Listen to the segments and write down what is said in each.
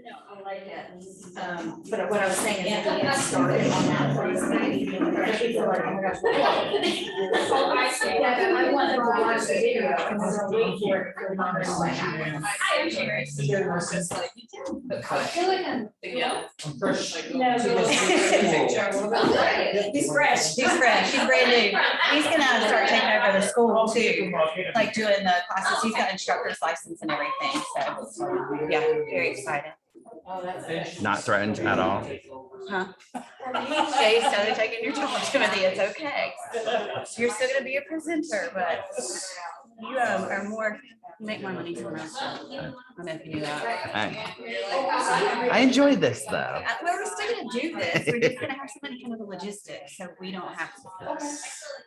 I like it. But what I was saying is that we get started on that Thursday. I feel like, oh my gosh. Yeah, I want to watch the video and we're waiting for it for longer than what happens. I am Sherry. I feel like I'm. I'm fresh. No. He's fresh. He's fresh. He's brand new. He's gonna start taking over the school too, like doing the classes. He's got instructor's license and everything. So yeah, very excited. Oh, that's. Not threatened at all. Huh? Jay's totally taking your job, Timothy. It's okay. You're still gonna be a presenter, but you are more, you make more money from us. I don't know if you knew that. I enjoyed this though. Well, we're still gonna do this. We're just gonna have somebody handle the logistics, so we don't have to.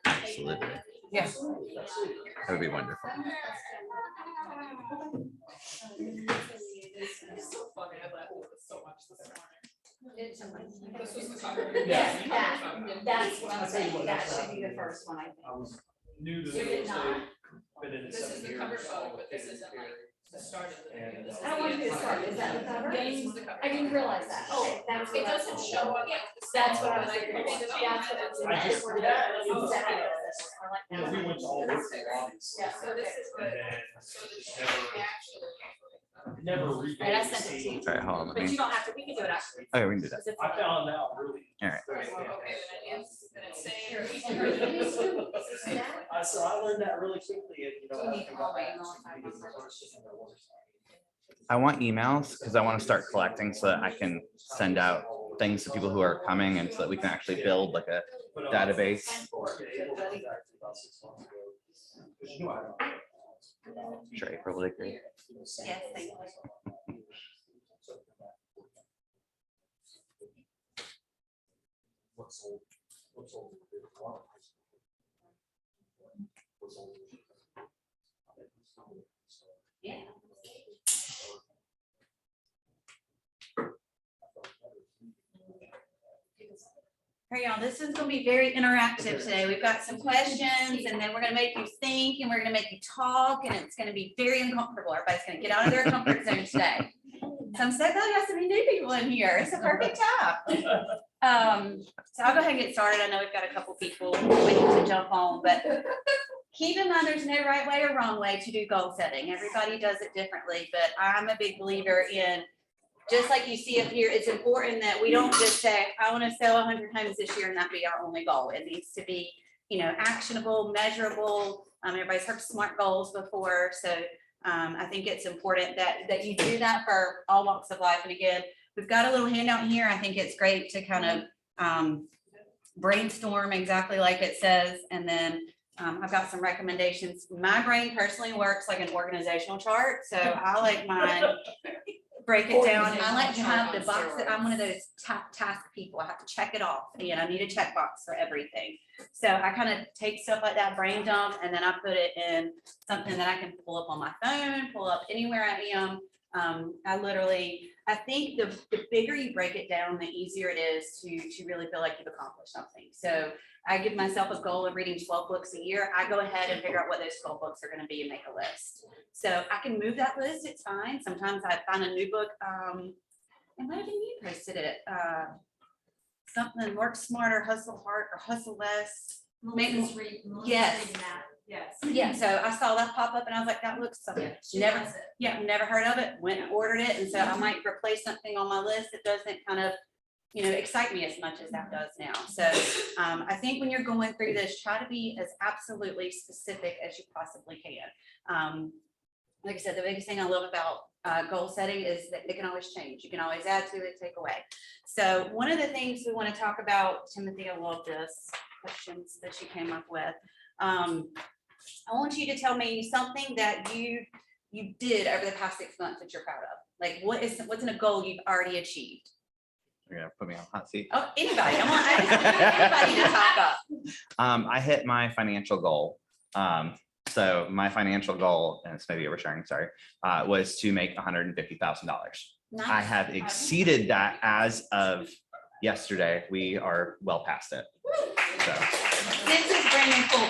Absolutely. Yeah. That would be wonderful. It's so funny. I laughed so much this morning. This was the cover. Yes, that's what I'm saying. That should be the first one, I think. I was new to You did not. This is the cover photo, but this isn't like the start of the video. This is I don't want you to start. Is that the cover? Yeah, this is the cover. I didn't realize that. Oh, That's it what I was doesn't thinking. show up. That's what I was thinking. That's what I was thinking. I just- Where yeah, that is. yeah. I like You know, that. we went to all over the lobbies. Yeah. So this is And what, then so the actually. never Right, I regained sent it to you. the All right, hold on. Let But you me, don't have to, we can do it afterwards. okay, we can do that. I found out really. All right. very Okay, fast. then it's saying. So I learned that really quickly and, you know. Do you need after all that, email if I I want was just in there once. I want emails because I want to start collecting so that I can send out things to people who are coming and so that we can actually build like a But, database. yeah, it was actually about 6 months ago. 'Cause you know I don't- Sure, April would agree. Yes, thank you. What's old? What's old? What's old? Yeah. Hey, y'all, this is gonna be very interactive today. We've got some questions and then we're gonna make you think and we're gonna make you talk and it's gonna be very uncomfortable. Everybody's gonna get out of their comfort zone today. So I'm so glad we have so many new people in here. It's a perfect time. So I'll go ahead and get started. I know we've got a couple people waiting to jump on, but keep in mind, there's no right way or wrong way to do goal setting. Everybody does it differently, but I'm a big believer in, just like you see up here, it's important that we don't just say, I want to sell 100 homes this year and that be our only goal. It needs to be, you know, actionable, measurable. Everybody's heard SMART goals before. So I think it's important that you do that for all walks of life. And again, we've got a little handout here. I think it's great to kind of brainstorm exactly like it says. And then I've got some recommendations. My brain personally works like an organizational chart. So I like mine, break it down. I like to have the box that I'm one of those task people. I have to check it off and I need a checkbox for everything. So I kind of take stuff like that, brain dump, and then I put it in something that I can pull up on my phone, pull up anywhere I am. I think the bigger you break it down, the easier it is to really feel like you've accomplished something. So I give myself a goal of reading 12 books a year. I go ahead and figure out what those 12 books are going to be and make a list. So I can move that list. It's fine. Sometimes I find a new book. It might have been you posted it. Something Work Smarter, Hustle Hard, or Hustle Less. Yes. Yes. Yeah, so I saw that pop up and I was like, that looks something. Never heard of it, went and ordered it. And so I might replace something on my list that doesn't kind of, you know, excite me as much as that does now. So I think when you're going through this, try to be as absolutely specific as you possibly can. Like I said, the biggest thing I love about goal setting is that it can always change. You can always add to it, take away. So one of the things we want to talk about, Timothy, I love this questions that you came up with. I want you to tell me something that you did over the past 6 months that you're proud of. Like what's in a goal you've already achieved? You're gonna put me on the hot seat. Oh, anybody. I want anybody to talk up. I hit my financial goal. So my financial goal, and it's maybe oversharing, sorry, was to make $150,000. I have exceeded that as of yesterday. We are well past it. So This is Brandon Cool.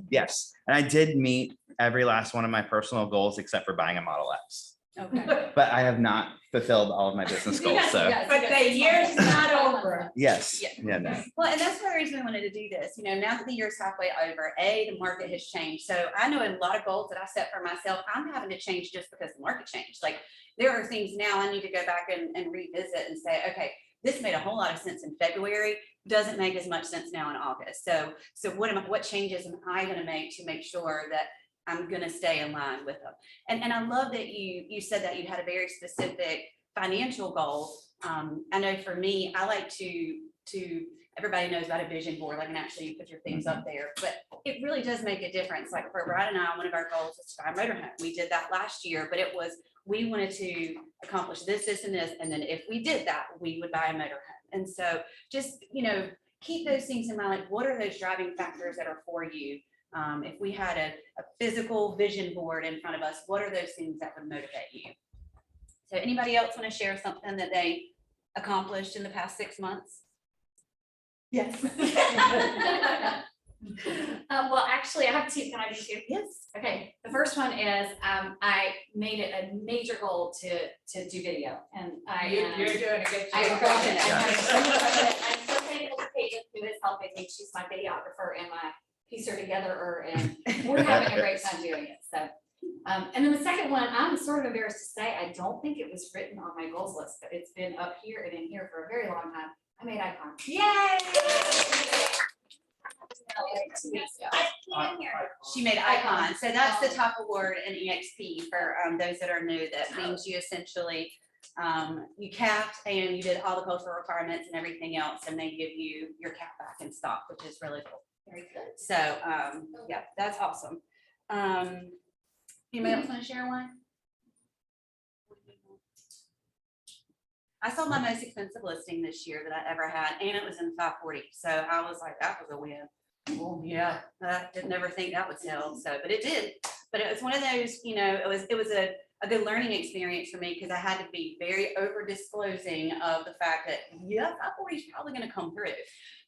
yes, and I did meet every last one of my personal goals except for buying a Model X. Okay. but I have not fulfilled all of my business goals, so, But the year's not over. yes, Yeah. yeah, no. Well, and that's one of the reasons we wanted to do this. You know, now that the year's halfway over, the market has changed. So I know a lot of goals that I set for myself, I'm having to change just because the market changed. Like, there are things now I need to go back and revisit and say, okay, this made a whole lot of sense in February, doesn't make as much sense now in August. So what changes am I gonna make to make sure that I'm gonna stay in line with them? And I love that you said that you had a very specific financial goal. I know for me, I like to everybody knows about a vision board, like, and actually you put your things up there, but it really does make a difference. Like for Brad and I, one of our goals is to buy a motorhome. We did that last year, but it was, we wanted to accomplish this, this, and this. And then if we did that, we would buy a motorhome. And so just, you know, keep those things in mind. Like, what are those driving factors that are for you? If we had a physical vision board in front of us, what are those things that would motivate you? So anybody else want to share something that they accomplished in the past 6 months? Yes. Well, actually, I have two. Can I do two? Yes. Okay, the first one is I made it a major goal to do video, and You're doing a good I'm job. crushing it. I'm so thankful to Paige who is helping me. She's my videographer and my piecer together, and we're having a great time doing it. So, and then the second one, I'm sort of embarrassed to say, I don't think it was written on my goals list, but it's been up here and in here for a very long time. I made icon. Yay! 2 weeks ago. She made icon. So that's the top award in EXP for those that are new. That means you essentially, you capped and you did all the cultural requirements and everything else, and they give you your cap back in stock, which is really cool. Very good. So, yeah, that's awesome. Anybody else want to share one? I sold my most expensive listing this year that I ever had, and it was in 540. So I was like, that was a win. Well, yeah, I didn't ever think that would sell. So, but it did. But it was one of those, you know, it was a good learning experience for me, because I had to be very over disclosing of the fact that, yeah, 540 is probably going to come through.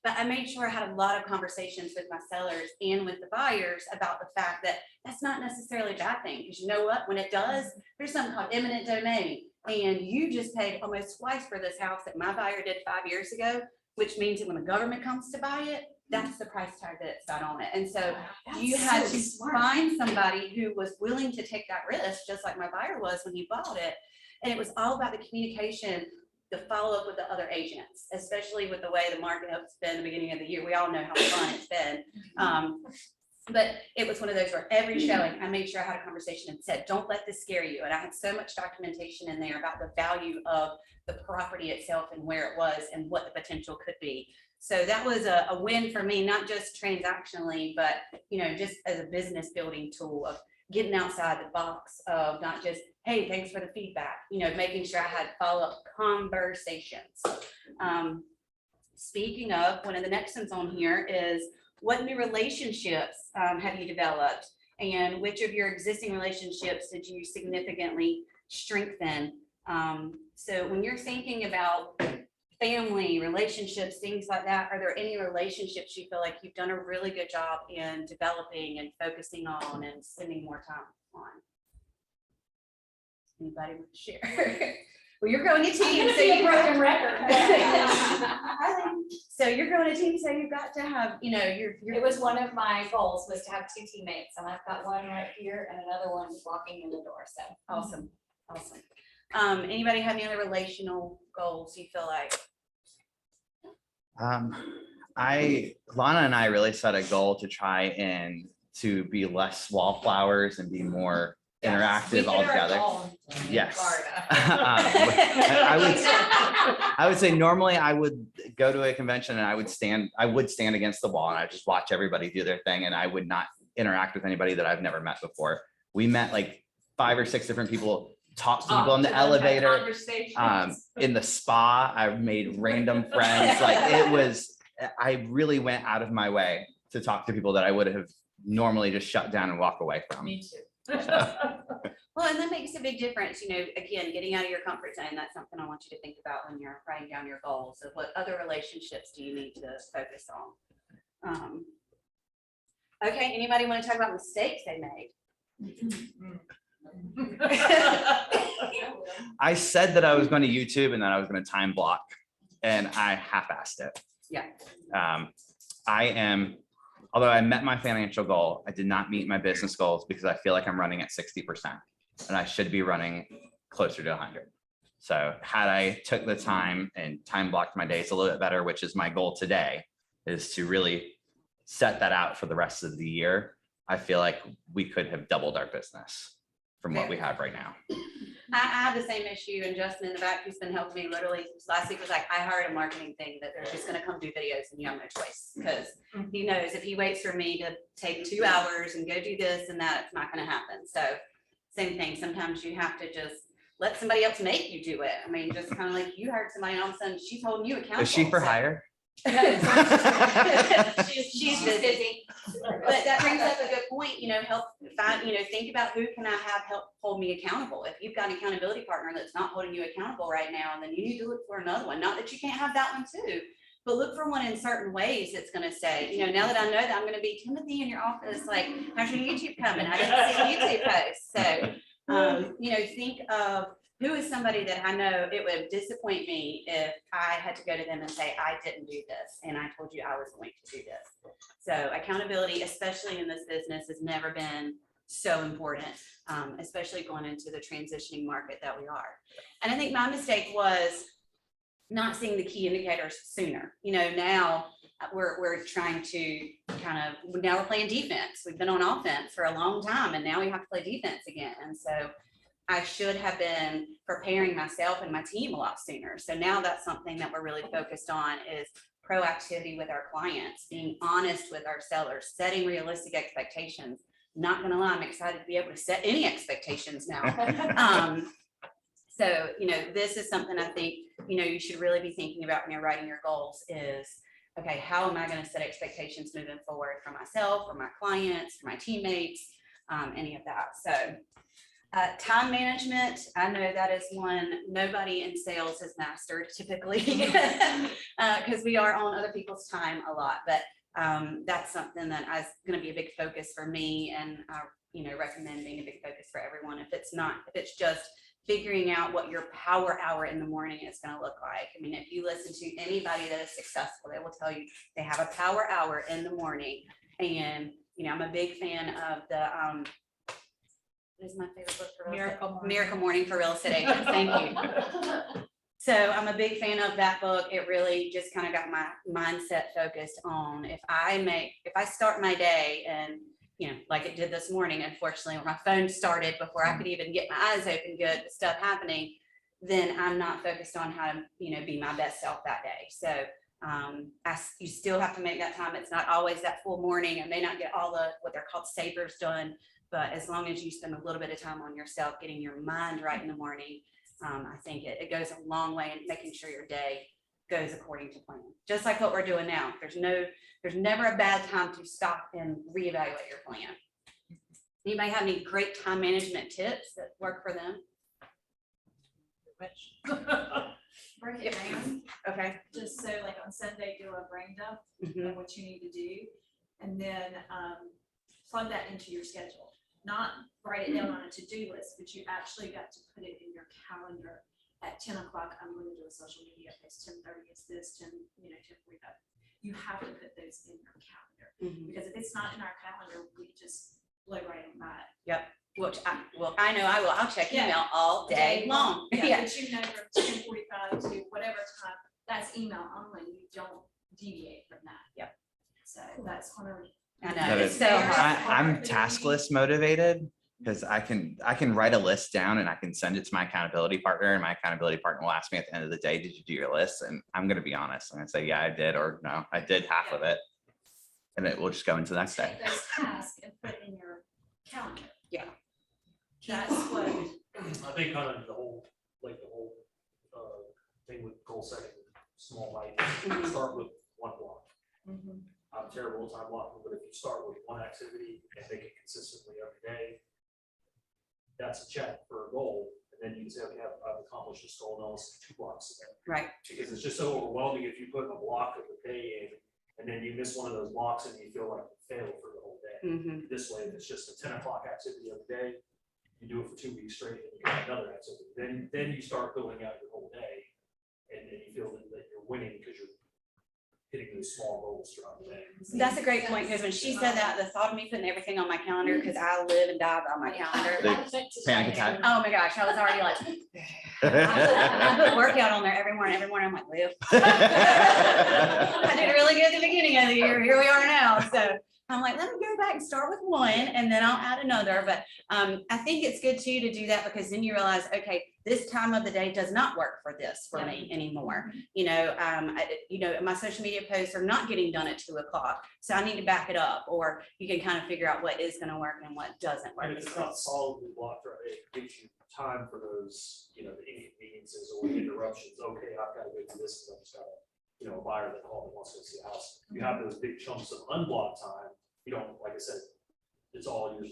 But I made sure I had a lot of conversations with my sellers and with the buyers about the fact that that's not necessarily a bad thing. Because you know what, when it does, there's something called eminent domain. And you just paid almost twice for this house that my buyer did 5 years ago, which means that when the government comes to buy it, that's the price tag that's got on it. And so you had to find somebody who was willing to take that risk, just like my buyer was when he bought it. And it was all about the communication, the follow-up with the other agents, especially with the way the market has been the beginning of the year. We all know how fun it's been. But it was one of those where every showing, I made sure I had a conversation and said, don't let this scare you. And I had so much documentation in there about the value of the property itself and where it was and what the potential could be. So that was a win for me, not just transactionally, but, you know, just as a business building tool of getting outside the box of not just, hey, thanks for the feedback, you know, making sure I had follow-up conversations. Speaking of, one of the next ones on here is, what new relationships have you developed, and which of your existing relationships did you significantly strengthen? So when you're thinking about family, relationships, things like that, are there any relationships you feel like you've done a really good job in developing and focusing on and spending more time on? Anybody want to share? Well, you're growing a team, so a you broken record. so you're growing a team, so you've got to have, you know, It was one of my goals was to have 2 teammates, and I've got one right here and another one walking in the door. So awesome. Anybody have any other relational goals you feel like? Lana and I really set a goal to try and to be less wallflowers and be more interactive altogether. Yes. I would say normally I would go to a convention and I would stand against the wall and I just watch everybody do their thing, and I would not interact with anybody that I've never met before. We met like 5 or 6 different people, talked to people in the elevator, in the spa. I made random friends. I really went out of my way to talk to people that I would have normally just shut down and walk away from. Me too. Well, and that makes a big difference, you know, again, getting out of your comfort zone. That's something I want you to think about when you're writing down your goals of what other relationships do you need to focus on. Okay, anybody want to talk about mistakes they made? I said that I was going to YouTube and that I was going to time block, and I half-assed it. Yeah. Although I met my financial goal, I did not meet my business goals because I feel like I'm running at 60% and I should be running closer to 100. So had I took the time and time blocked my days a little bit better, which is my goal today, is to really set that out for the rest of the year, I feel like we could have doubled our business from what we have right now. I have the same issue, and Justin in the back, who's been helping me literally last week, was like, I hired a marketing thing that they're just gonna come do videos and you have no choice. Because he knows if he waits for me to take 2 hours and go do this and that, it's not gonna happen. So same thing, sometimes you have to just let somebody else make you do it. I mean, just kind of like you hired somebody and all of a sudden she's holding you accountable. Is she for so- hire? She's busy. But that brings up a good point, help find, think about who can I have help hold me accountable. If you've got an accountability partner that's not holding you accountable right now, then you need to look for another one. Not that you can't have that one too, but look for one in certain ways that's gonna say, now that I know that I'm gonna be Timothy in your office, like, how's your YouTube coming? I didn't see a YouTube post. So, think of who is somebody that I know it would disappoint me if I had to go to them and say, I didn't do this, and I told you I was going to do this. So accountability, especially in this business, has never been so important, especially going into the transitioning market that we are. And I think my mistake was not seeing the key indicators sooner. Now we're trying to now we're playing defense. We've been on offense for a long time, and now we have to play defense again. And so I should have been preparing myself and my team a lot sooner. So now that's something that we're really focused on, is proactivity with our clients, being honest with our sellers, setting realistic expectations. Not gonna lie, I'm excited to be able to set any expectations now. So, this is something I think, you should really be thinking about when you're writing your goals is, okay, how am I gonna set expectations moving forward for myself, for my clients, for my teammates, any of that. So time management, I know that is one nobody in sales has mastered typically, because we are on other people's time a lot, but that's something that is going to be a big focus for me, and recommend being a big focus for everyone. If it's just figuring out what your power hour in the morning is going to look like. I mean, if you listen to anybody that is successful, they will tell you they have a power hour in the morning. And I'm a big fan of the what is my favorite book for real estate? Miracle Morning for Real Estate Agents. Thank you. So I'm a big fan of that book. It really just kind of got my mindset focused on if I start my day and, like it did this morning, unfortunately, when my phone started before I could even get my eyes open good, with stuff happening, then I'm not focused on how to, be my best self that day. So you still have to make that time. It's not always that full morning. I may not get all the, what they're called savers done, but as long as you spend a little bit of time on yourself, getting your mind right in the morning, I think it goes a long way in making sure your day goes according to plan. Just like what we're doing now. There's never a bad time to stop and reevaluate your plan. Anybody have any great time management tips that work for them? Break it down, Okay. just so like on Sunday, do a brain dump Mhm. of what you need to do. And then plug that into your schedule, not write it down on a to-do list, but you actually got to put it in your calendar. At 10 o'clock, I'm going to do a social media, it's 10:30, it's this, 10:45. You have to put those in your calendar, because if it's not in our calendar, we just blow right on by it. Which I know I will. I'll check Yeah. email all day long. Yeah, but from 10:45 to whatever time, that's email only, you don't deviate from that. Yep. So that's one of. I know, That it's is- so hard. I'm task list motivated because I can write a list down and I can send it to my accountability partner, and my accountability partner will ask me at the end of the day, did you do your list? And I'm going to be honest. I'm going to say, yeah, I did, or no, I did half of it. And it will just go into the next day. Take those tasks and put it in your calendar. Yeah. That's what, I think kind of the whole thing with goal setting, small bites, start with one block. I'm terrible at time blocking, but if you start with one activity and make it consistently every day, that's a check for a goal. And then you can say, okay, I've accomplished this goal, now let's do 2 blocks again. Right. Because it's just so overwhelming if you put a block of the day in, and then you miss one of those blocks and you feel like you failed for the whole day. This way, if it's just a 10 o'clock activity of the day, you do it for 2 weeks straight, and you got another activity. Then you start building out your whole day, and then you feel that you're winning because you're hitting those small goals throughout the day. That's a great point, because when she said that, the thought of me putting everything on my calendar, because I live and die by my calendar. Panic attack. Oh my gosh, I was already like, I put workout on there every morning. I'm like, well, I did really good at the beginning of the year. Here we are now. So I'm like, let me go back and start with one, and then I'll add another. But I think it's good too to do that, because then you realize, okay, this time of the day does not work for this for me anymore. You know, my social media posts are not getting done at 2 o'clock, so I need to back it up. Or you can kind of figure out what is going to work and what doesn't work. And if it's not solidly blocked, right, it gives you time for those, the inconveniences or interruptions. Okay, I've got to go do this, because I've just got a buyer that called and wants to see a house. You have those big chunks of unblocked time. You don't, like I said, it's all your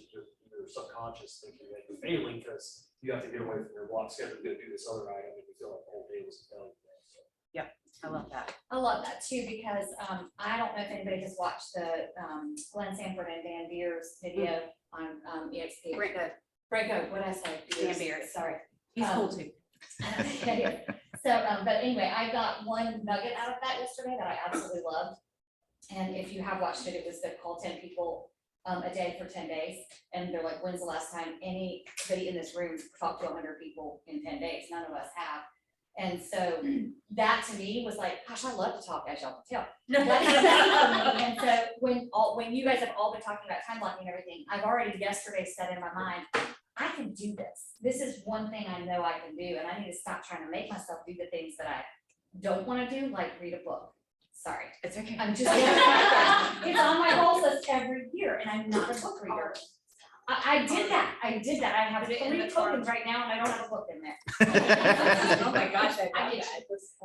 subconscious thinking that you're failing because you have to get away from your block schedule to go do this other item, and you feel like the whole day was a failure. So. Yep, I love that. I love that too, because I don't know if anybody has watched the Glenn Sanford and Dan Beers video on EXP. Branko, what did I say? Dan Beers. Sorry. He's cool too. So, but anyway, I got one nugget out of that yesterday that I absolutely loved. And if you have watched it, it was to call 10 people a day for 10 days. And they're like, when's the last time anybody in this room talked to 100 people in 10 days? None of us have. And so that to me was like, gosh, I love to talk, as y'all can tell. That's for me. And so when you guys have all been talking about time blocking and everything, I've already yesterday said in my mind, I can do this. This is one thing I know I can do, and I need to stop trying to make myself do the things that I don't want to do, like read a book. Sorry. It's okay. I'm just, it's on my goals list every year, and I'm not a book reader. I did that. I have 3 tokens right now, and I don't have a book in there. Oh my gosh, I get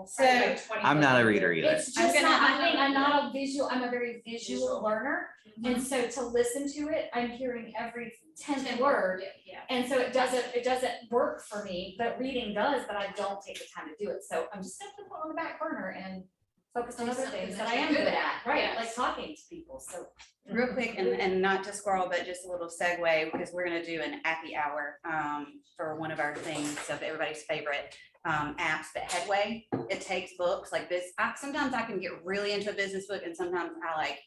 So, I'm not a reader either. It's just not my thing. I'm not a visual, I'm a very visual learner. And so to listen to it, I'm hearing every 10th word. Yeah. And so it doesn't work for me, but reading does, but I don't take the time to do it. So I'm just gonna put it on the back burner and focus on other things that I am good at, right? Like talking to people, so. real quick, and not to squirrel, but just a little segue, because we're gonna do an appy hour for one of our things of everybody's favorite apps, but Headway, it takes books like this. Sometimes I can get really into a business book, and sometimes I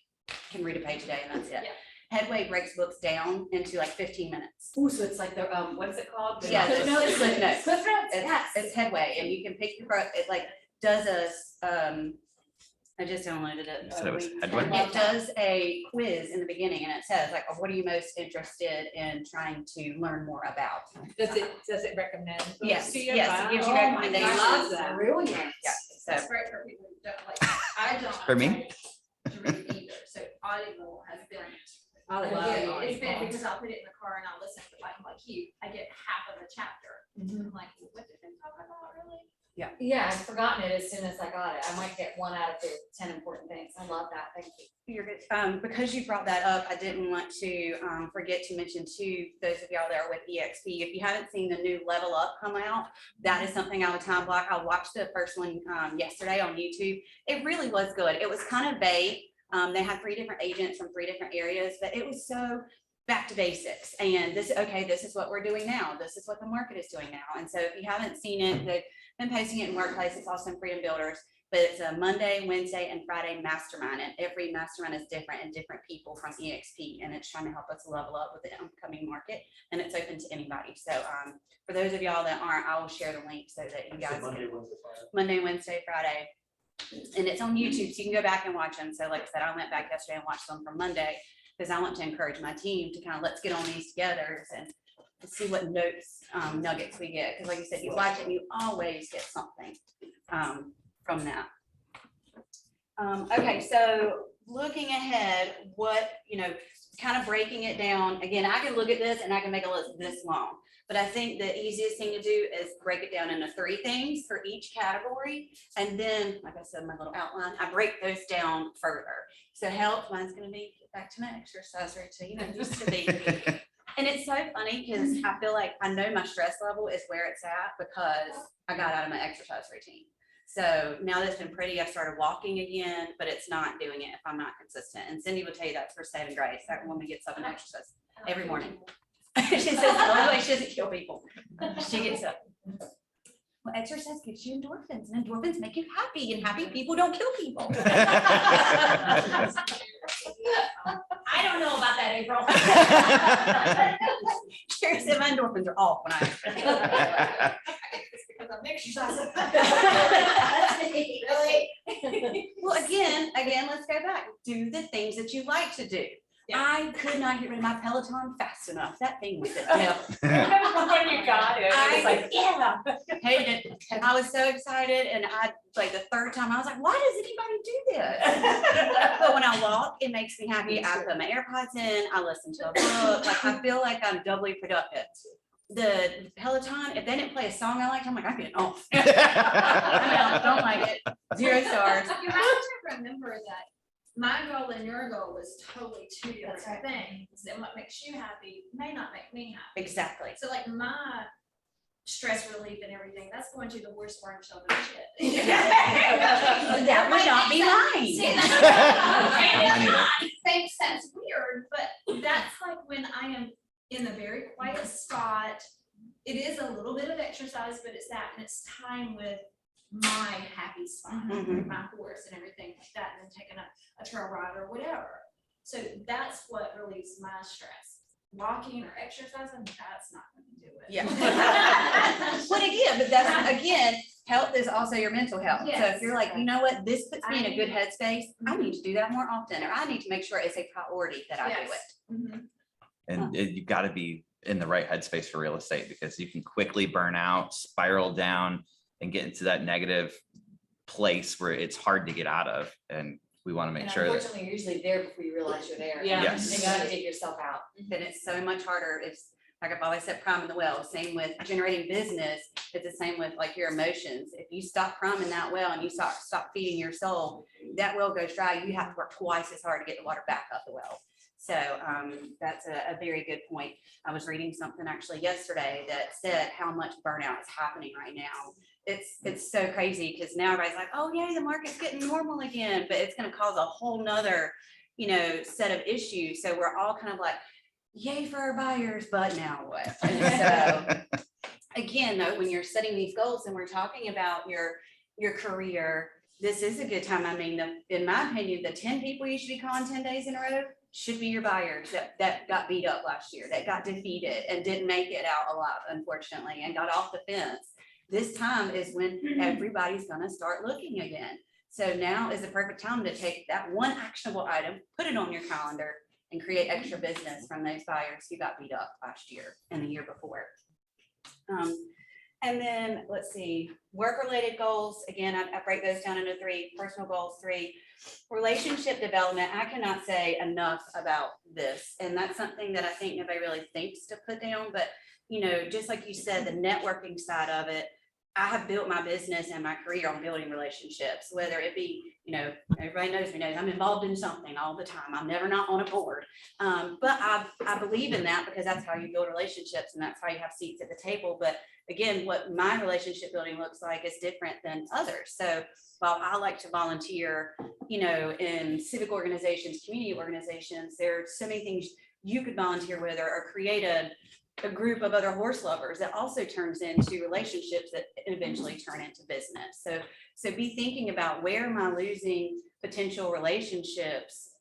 can read a page a day, and that's it. Yeah. Headway breaks books down into like 15 minutes. Ooh, so it's like the, what is it called? Yeah, Cliff Notes? Cliff Notes. Cliff Notes, yes. It's Headway, and you can pick your, it like does a, I just downloaded it. So it was Headway? It does a quiz in the beginning, and it says like, what are you most interested in trying to learn more about? Does it recommend? books Yes, to you? yes, it gives you Oh my recommendations. gosh, Love that. Brilliant. Yeah, so That's great for people who don't like, I don't. For me? To read either, so Audible has been. I love Yeah, it's Audible. been because I'll put it in the car and I'll listen, but like you, I get half of the chapter. I'm like, what did they talk about really? Yeah, I've forgotten it as soon as I got it. I might get 1 out of the 10 important things. I love that. Thank you. you're good. Because you brought that up, I didn't want to forget to mention to those of y'all that are with EXP, if you haven't seen the new Level Up come out, that is something I would time block. I watched the first one yesterday on YouTube. It really was good. It was kind of vague. They had 3 different agents from 3 different areas, but it was so back to basics. And this is what we're doing now. This is what the market is doing now. And so if you haven't seen it, they've been posting it in Workplace. It's also in Freedom Builders, but it's a Monday, Wednesday, and Friday mastermind. And every mastermind is different and different people from EXP. And it's trying to help us level up with the upcoming market. And it's open to anybody. So for those of y'all that aren't, I will share the link so that you guys Monday, can, Wednesday, Friday. Monday, Wednesday, Friday. And it's on YouTube, so you can go back and watch them. So like I said, I went back yesterday and watched them from Monday, because I want to encourage my team to kind of, let's get on these together and see what nuggets we get. Because like you said, you watch it and you always get something from that. Okay, so looking ahead, kind of breaking it down. Again, I can look at this and I can make a list this long, but I think the easiest thing to do is break it down into 3 things for each category. And then, like I said, my little outline, I break those down further. So health, mine's gonna be get back to my exercise routine. I used to be. And it's so funny because I feel like I know my stress level is where it's at because I got out of my exercise routine. So now that it's been pretty, I started walking again, but it's not doing it if I'm not consistent. And Cindy will tell you that's for saving grace. That woman gets up and exercise every morning. She says, "Oh, she doesn't kill people." She gets up. Well, exercise gives you endorphins, and endorphins make you happy, and happy people don't kill people. I don't know about that, April. Sherry said my endorphins are off when I. It's because I'm exercising. Really? Well, again, let's go back. Do the things that you like to do. Yeah. I could not get rid of my Peloton fast enough. That thing was it. When you got it, it was like, yeah, hated it. And I was so excited, and like the third time, I was like, why does anybody do this? But when I walk, it makes me happy. I put my AirPods in, I listen to a book, like I feel like I'm doubly productive. The Peloton, if they didn't play a song I liked, I'm like, I'm getting off. I don't like it. 0 stars. You have to remember that my goal and your goal is totally two different That's right. things, and what makes you happy may not make me happy. Exactly. So like my stress relief and everything, that's going to the worst sperm shelter shit. That would not be mine. See, that's Mine either. makes sense weird, but that's like when I am in a very quiet spot. It is a little bit of exercise, but it's that, and it's time with my happy spot, Mhm. my horse and everything like that, and then taking a trail ride or whatever. So that's what relieves my stress. Walking or exercising, that's not gonna do it. Yeah. But again, health is also your mental health. So if Yes. you're like, you know what, this puts me in a good headspace, I need to do that more often, or I need to make sure it's a priority that I do Yes. it. Mhm. And you've got to be in the right headspace for real estate, because you can quickly burn out, spiral down, and get into that negative place where it's hard to get out of. And we want to make And sure that, unfortunately, you're usually there before you realize you're there. Yeah. Yes. You gotta dig yourself out. Then it's so much harder. It's like I've always said, priming the well. Same with generating business. It's the same with like your emotions. If you stop priming that well and you stop feeding your soul, that well goes dry. You have to work twice as hard to get the water back up the well. So that's a very good point. I was reading something actually yesterday that said how much burnout is happening right now. It's so crazy, because now everybody's like, oh yay, the market's getting normal again, but it's going to cause a whole nother, set of issues. So we're all kind of like, yay for our buyers, but now what? And so again, though, when you're setting these goals and we're talking about your career, this is a good time. I mean, in my opinion, the 10 people you should be calling 10 days in a row should be your buyers that got beat up last year, that got defeated and didn't make it out alive, unfortunately, and got off the fence. This time is when everybody's gonna start looking again. So now is the perfect time to take that one actionable item, put it on your calendar, and create extra business from those buyers who got beat up last year and the year before. And then let's see, work-related goals. Again, I break those down into 3. Personal goals, 3. Relationship development. I cannot say enough about this. And that's something that I think nobody really thinks to put down. But, just like you said, the networking side of it, I have built my business and my career on building relationships, whether it be, everybody knows me, knows I'm involved in something all the time. I'm never not on a board. But I believe in that, because that's how you build relationships and that's how you have seats at the table. But again, what my relationship building looks like is different than others. So while I like to volunteer, in civic organizations, community organizations, there are so many things you could volunteer with, or create a group of other horse lovers that also turns into relationships that eventually turn into business. So be thinking about, where am I losing potential relationships,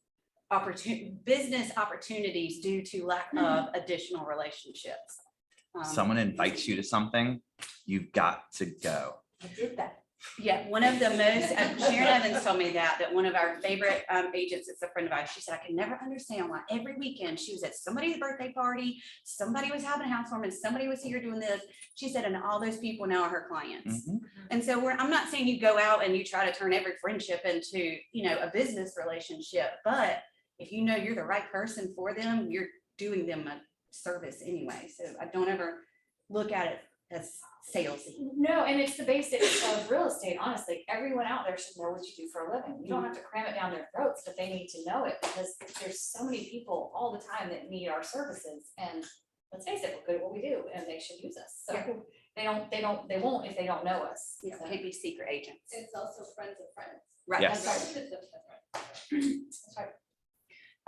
business opportunities due to lack of additional relationships. someone invites you to something, you've got to go. I did that. Yeah, one of the most, Sharon Evans told me that one of our favorite agents, it's a friend of ours, she said, I can never understand why every weekend she was at somebody's birthday party, somebody was having a housewarming, somebody was here doing this. She said, and all those people now are her clients. Mhm. And so I'm not saying you go out and you try to turn every friendship into, a business relationship, but if you're the right person for them, you're doing them a service anyway. So I don't ever look at it as salesy. No, and it's the basics of real estate, honestly. Everyone out there should know what you do for a living. You don't have to cram it down their throats, but they need to know it, because there's so many people all the time that need our services. And let's face it, we're good at what we do, and they should use us. So they won't if they don't know us. You know, So, can't be secret agents. It's also friends of friends. Right. Yes. That's right. That's right.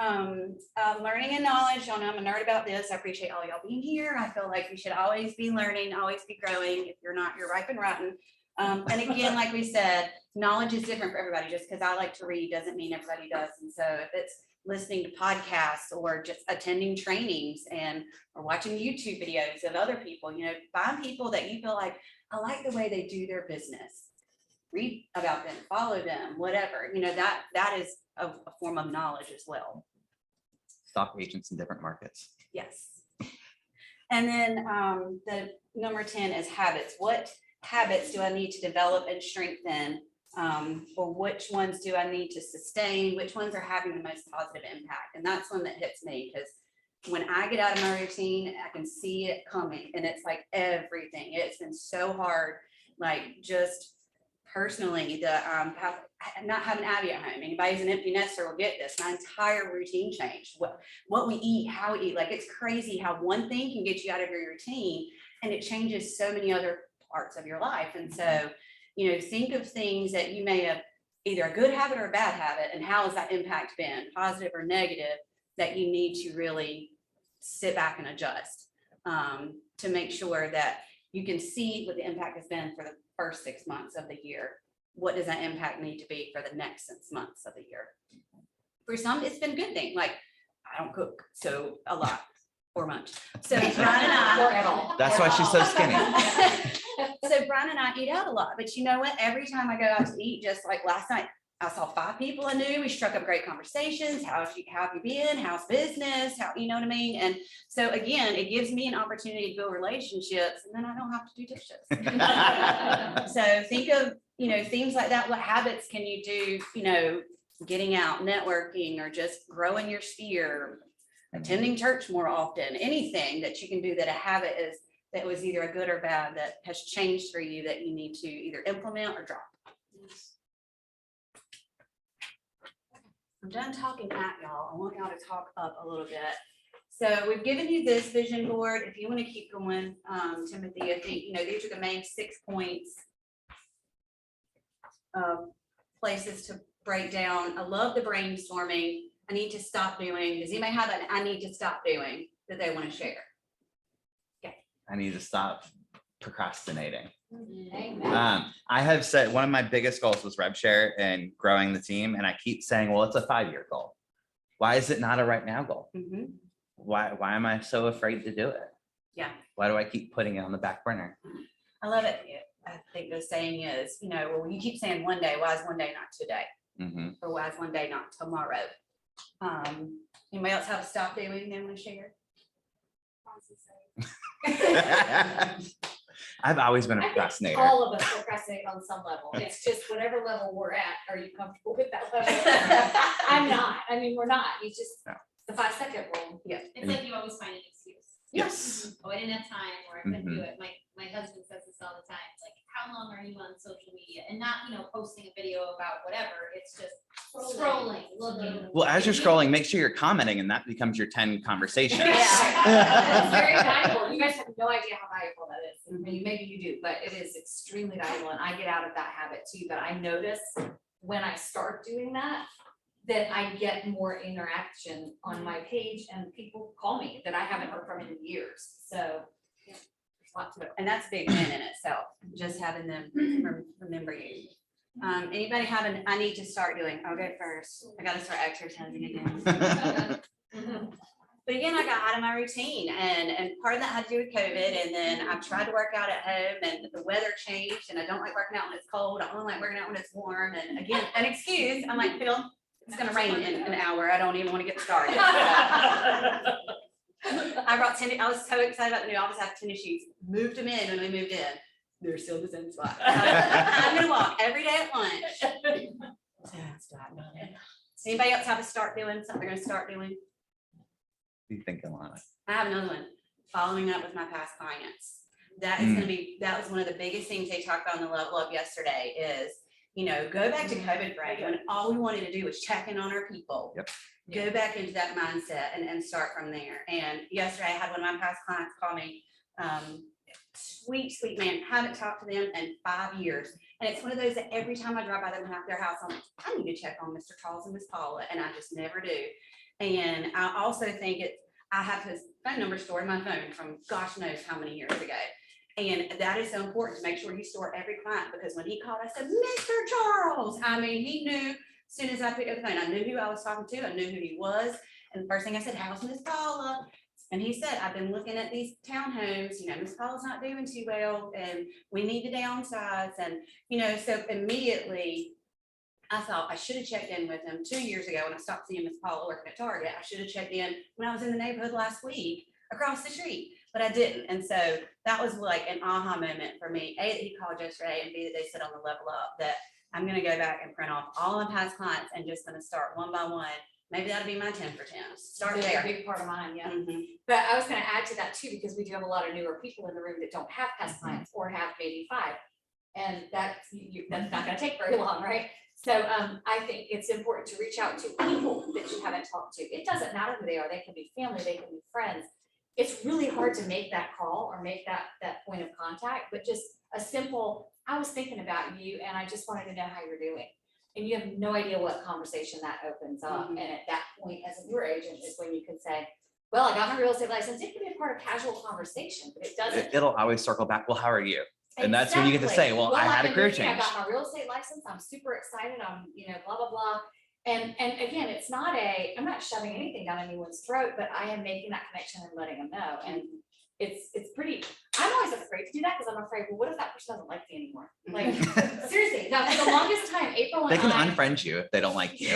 Learning and knowledge. Y'all know I'm a nerd about this. I appreciate all y'all being here. I feel like we should always be learning, always be growing. If you're not, you're ripe and rotten. And again, like we said, knowledge is different for everybody. Just because I like to read doesn't mean everybody does. And so if it's listening to podcasts or just attending trainings or watching YouTube videos of other people, find people that you feel like, I like the way they do their business. Read about them, follow them, whatever, that is a form of knowledge as well. Stock agents in different markets. Yes. And then the number 10 is habits. What habits do I need to develop and strengthen? Or which ones do I need to sustain? Which ones are having the most positive impact? And that's one that hits me because when I get out of my routine, I can see it coming and it's like everything. It's been so hard, like just personally, not having Abby at home. Anybody who's an empty nester will get this. My entire routine changed. What we eat, how we eat. Like it's crazy how one thing can get you out of your routine and it changes so many other parts of your life. And so, think of things that you may have either a good habit or a bad habit, and how has that impact been, positive or negative, that you need to really sit back and adjust to make sure that you can see what the impact has been for the first 6 months of the year. What does that impact need to be for the next 6 months of the year? For some, it's been a good thing. Like I don't cook so a lot or much. So Brian and Or I, at all. That's why she's so skinny. so Brian and I eat out a lot, but you know what? Every time I go out to eat, just like last night, I saw 5 people I knew. We struck up great conversations. How have you been? How's business? How, you know what I mean? And so again, it gives me an opportunity to build relationships, and then I don't have to do dishes. So think of, things like that. What habits can you do, getting out, networking, or just growing your sphere, attending church more often, anything that you can do that a habit is that was either a good or bad that has changed for you that you need to either implement or drop. I'm done talking at y'all. I want y'all to talk up a little bit. So we've given you this vision board. If you want to keep going, Timothy, I think, these are the main 6 points of places to break down. I love the brainstorming. I need to stop doing. Does anybody have an I need to stop doing that they want to share? I need to stop procrastinating. Amen. I have said one of my biggest goals was rev share and growing the team. And I keep saying, well, it's a 5-year goal. Why is it not a right now goal? Mm-hmm. Why am I so afraid to do it? Yeah. Why do I keep putting it on the back burner? I love it. I think the saying is, well, you keep saying one day, why is one day not today? Mm-hmm. Or why is one day not tomorrow? Anybody else have a stop doing they want to share? I've always been a I think procrastinator. all of us procrastinate on some level. It's just whatever level we're at, are you comfortable with that level? I'm not. We're not. You just, No. the 5-second rule. Yeah. It's like you always find an excuse. Yes. Oh, I didn't have time, or I couldn't do Mhm. it. My husband says this all the time. It's like, how long are you on social media? And not, posting a video about whatever. It's just scrolling, looking. Well, as you're scrolling, make sure you're commenting and that becomes your 10 conversations. It's very valuable. You guys have no idea how valuable that is. Maybe you do, but it is extremely valuable. And I get out of that habit too. But I notice when I start doing that I get more interaction on my page and people call me that I haven't heard from in years. So there's lots of it. And that's a big win in itself, just having them remember you. Anybody have an I need to start doing? I'll go first. I got to start exercising again. But again, I got out of my routine and part of that had to do with COVID. And then I've tried to work out at home and the weather changed and I don't like working out when it's cold. I only like working out when it's warm. And again, an excuse. I'm like, Phil, it's gonna rain in an hour. I don't even want to get started. I brought tennis. I was so excited about the new office. I have tennis shoes. Moved them in when we moved in. They're still the same spot. I'm gonna walk every day at lunch. Anybody else have a start doing something they're gonna start doing? What do you think, Alana? I have another one. Following up with my past clients. That is gonna be. That was one of the biggest things they talked about on the level up yesterday. Is go back to COVID break and all we wanted to do was check in on our people. Yep. Go back into that mindset and start from there. And yesterday I had one of my past clients call me, sweet man, haven't talked to them in 5 years. And it's one of those that every time I drive by their house, I'm like, I need to check on Mr. Charles and Miss Paula. And I just never do. And I also think I have his phone number stored in my phone from gosh knows how many years ago. And that is so important to make sure you store every client, because when he called, I said, Mr. Charles. I mean, he knew as soon as I picked up the phone, I knew who I was talking to. I knew who he was. And the first thing I said, how's Miss Paula? And he said, I've been looking at these townhomes, Miss Paula's not doing too well and we need to downsize. And, so immediately I thought I should have checked in with him 2 years ago when I stopped seeing Miss Paula working at Target. I should have checked in when I was in the neighborhood last week across the street, but I didn't. And so that was like an aha moment for me. A, that he called yesterday, and B, that they said on the level up that I'm going to go back and print off all my past clients and just going to start one by one. Maybe that'll be my 10 for 10. Start It's a there. big part of mine, yeah. Mhm. But I was gonna add to that too, because we do have a lot of newer people in the room that don't have past clients or have maybe 5. And that's not gonna take very long, right? So I think it's important to reach out to people that you haven't talked to. It doesn't matter who they are. They can be family, they can be friends. It's really hard to make that call or make that point of contact, but just a simple, I was thinking about you and I just wanted to know how you're doing. And you have no idea what conversation that opens up. And at that point, as a your agent, is when you can say, well, I got my real estate license. It can be a part of casual conversation, but it doesn't. It'll always circle back. Well, how are you? And that's when you get to say, well, I had a career change. I got my real estate license. I'm super excited. I'm, blah, blah, blah. And again, I'm not shoving anything down anyone's throat, but I am making that connection and letting them know. And it's pretty, I'm always afraid to do that because I'm afraid, well, what if that person doesn't like me anymore? Like, seriously, now for the longest time, April and They can I. unfriend you if they don't like you.